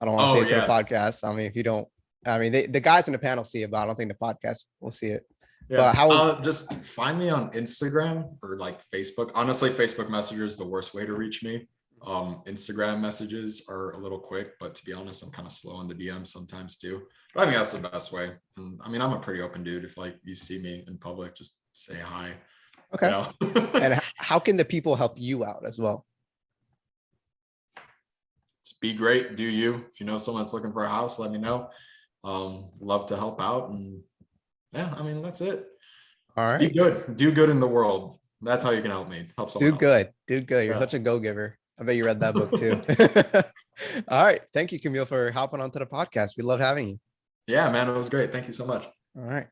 I don't want to say it to the podcast. I mean, if you don't, I mean, the guys in the panel see it, but I don't think the podcast will see it. But how- just find me on Instagram or like Facebook. Honestly, Facebook Messenger is the worst way to reach me. Instagram messages are a little quick, but to be honest, I'm kind of slow on the DM sometimes too. But I think that's the best way. And I mean, I'm a pretty open dude. If like you see me in public, just say hi. Okay. You know? And how can the people help you out as well? Just be great, do you. If you know someone that's looking for a house, let me know. Love to help out. And yeah, I mean, that's it. All Be right. good, do good in the world. That's how you can help me, help someone Do else. good. Do good. You're Yeah. such a go-giver. I bet you read that book too. All right. Thank you, Kamil, for hopping onto the podcast. We love having you. Yeah, man, it was great. Thank you so much. All right.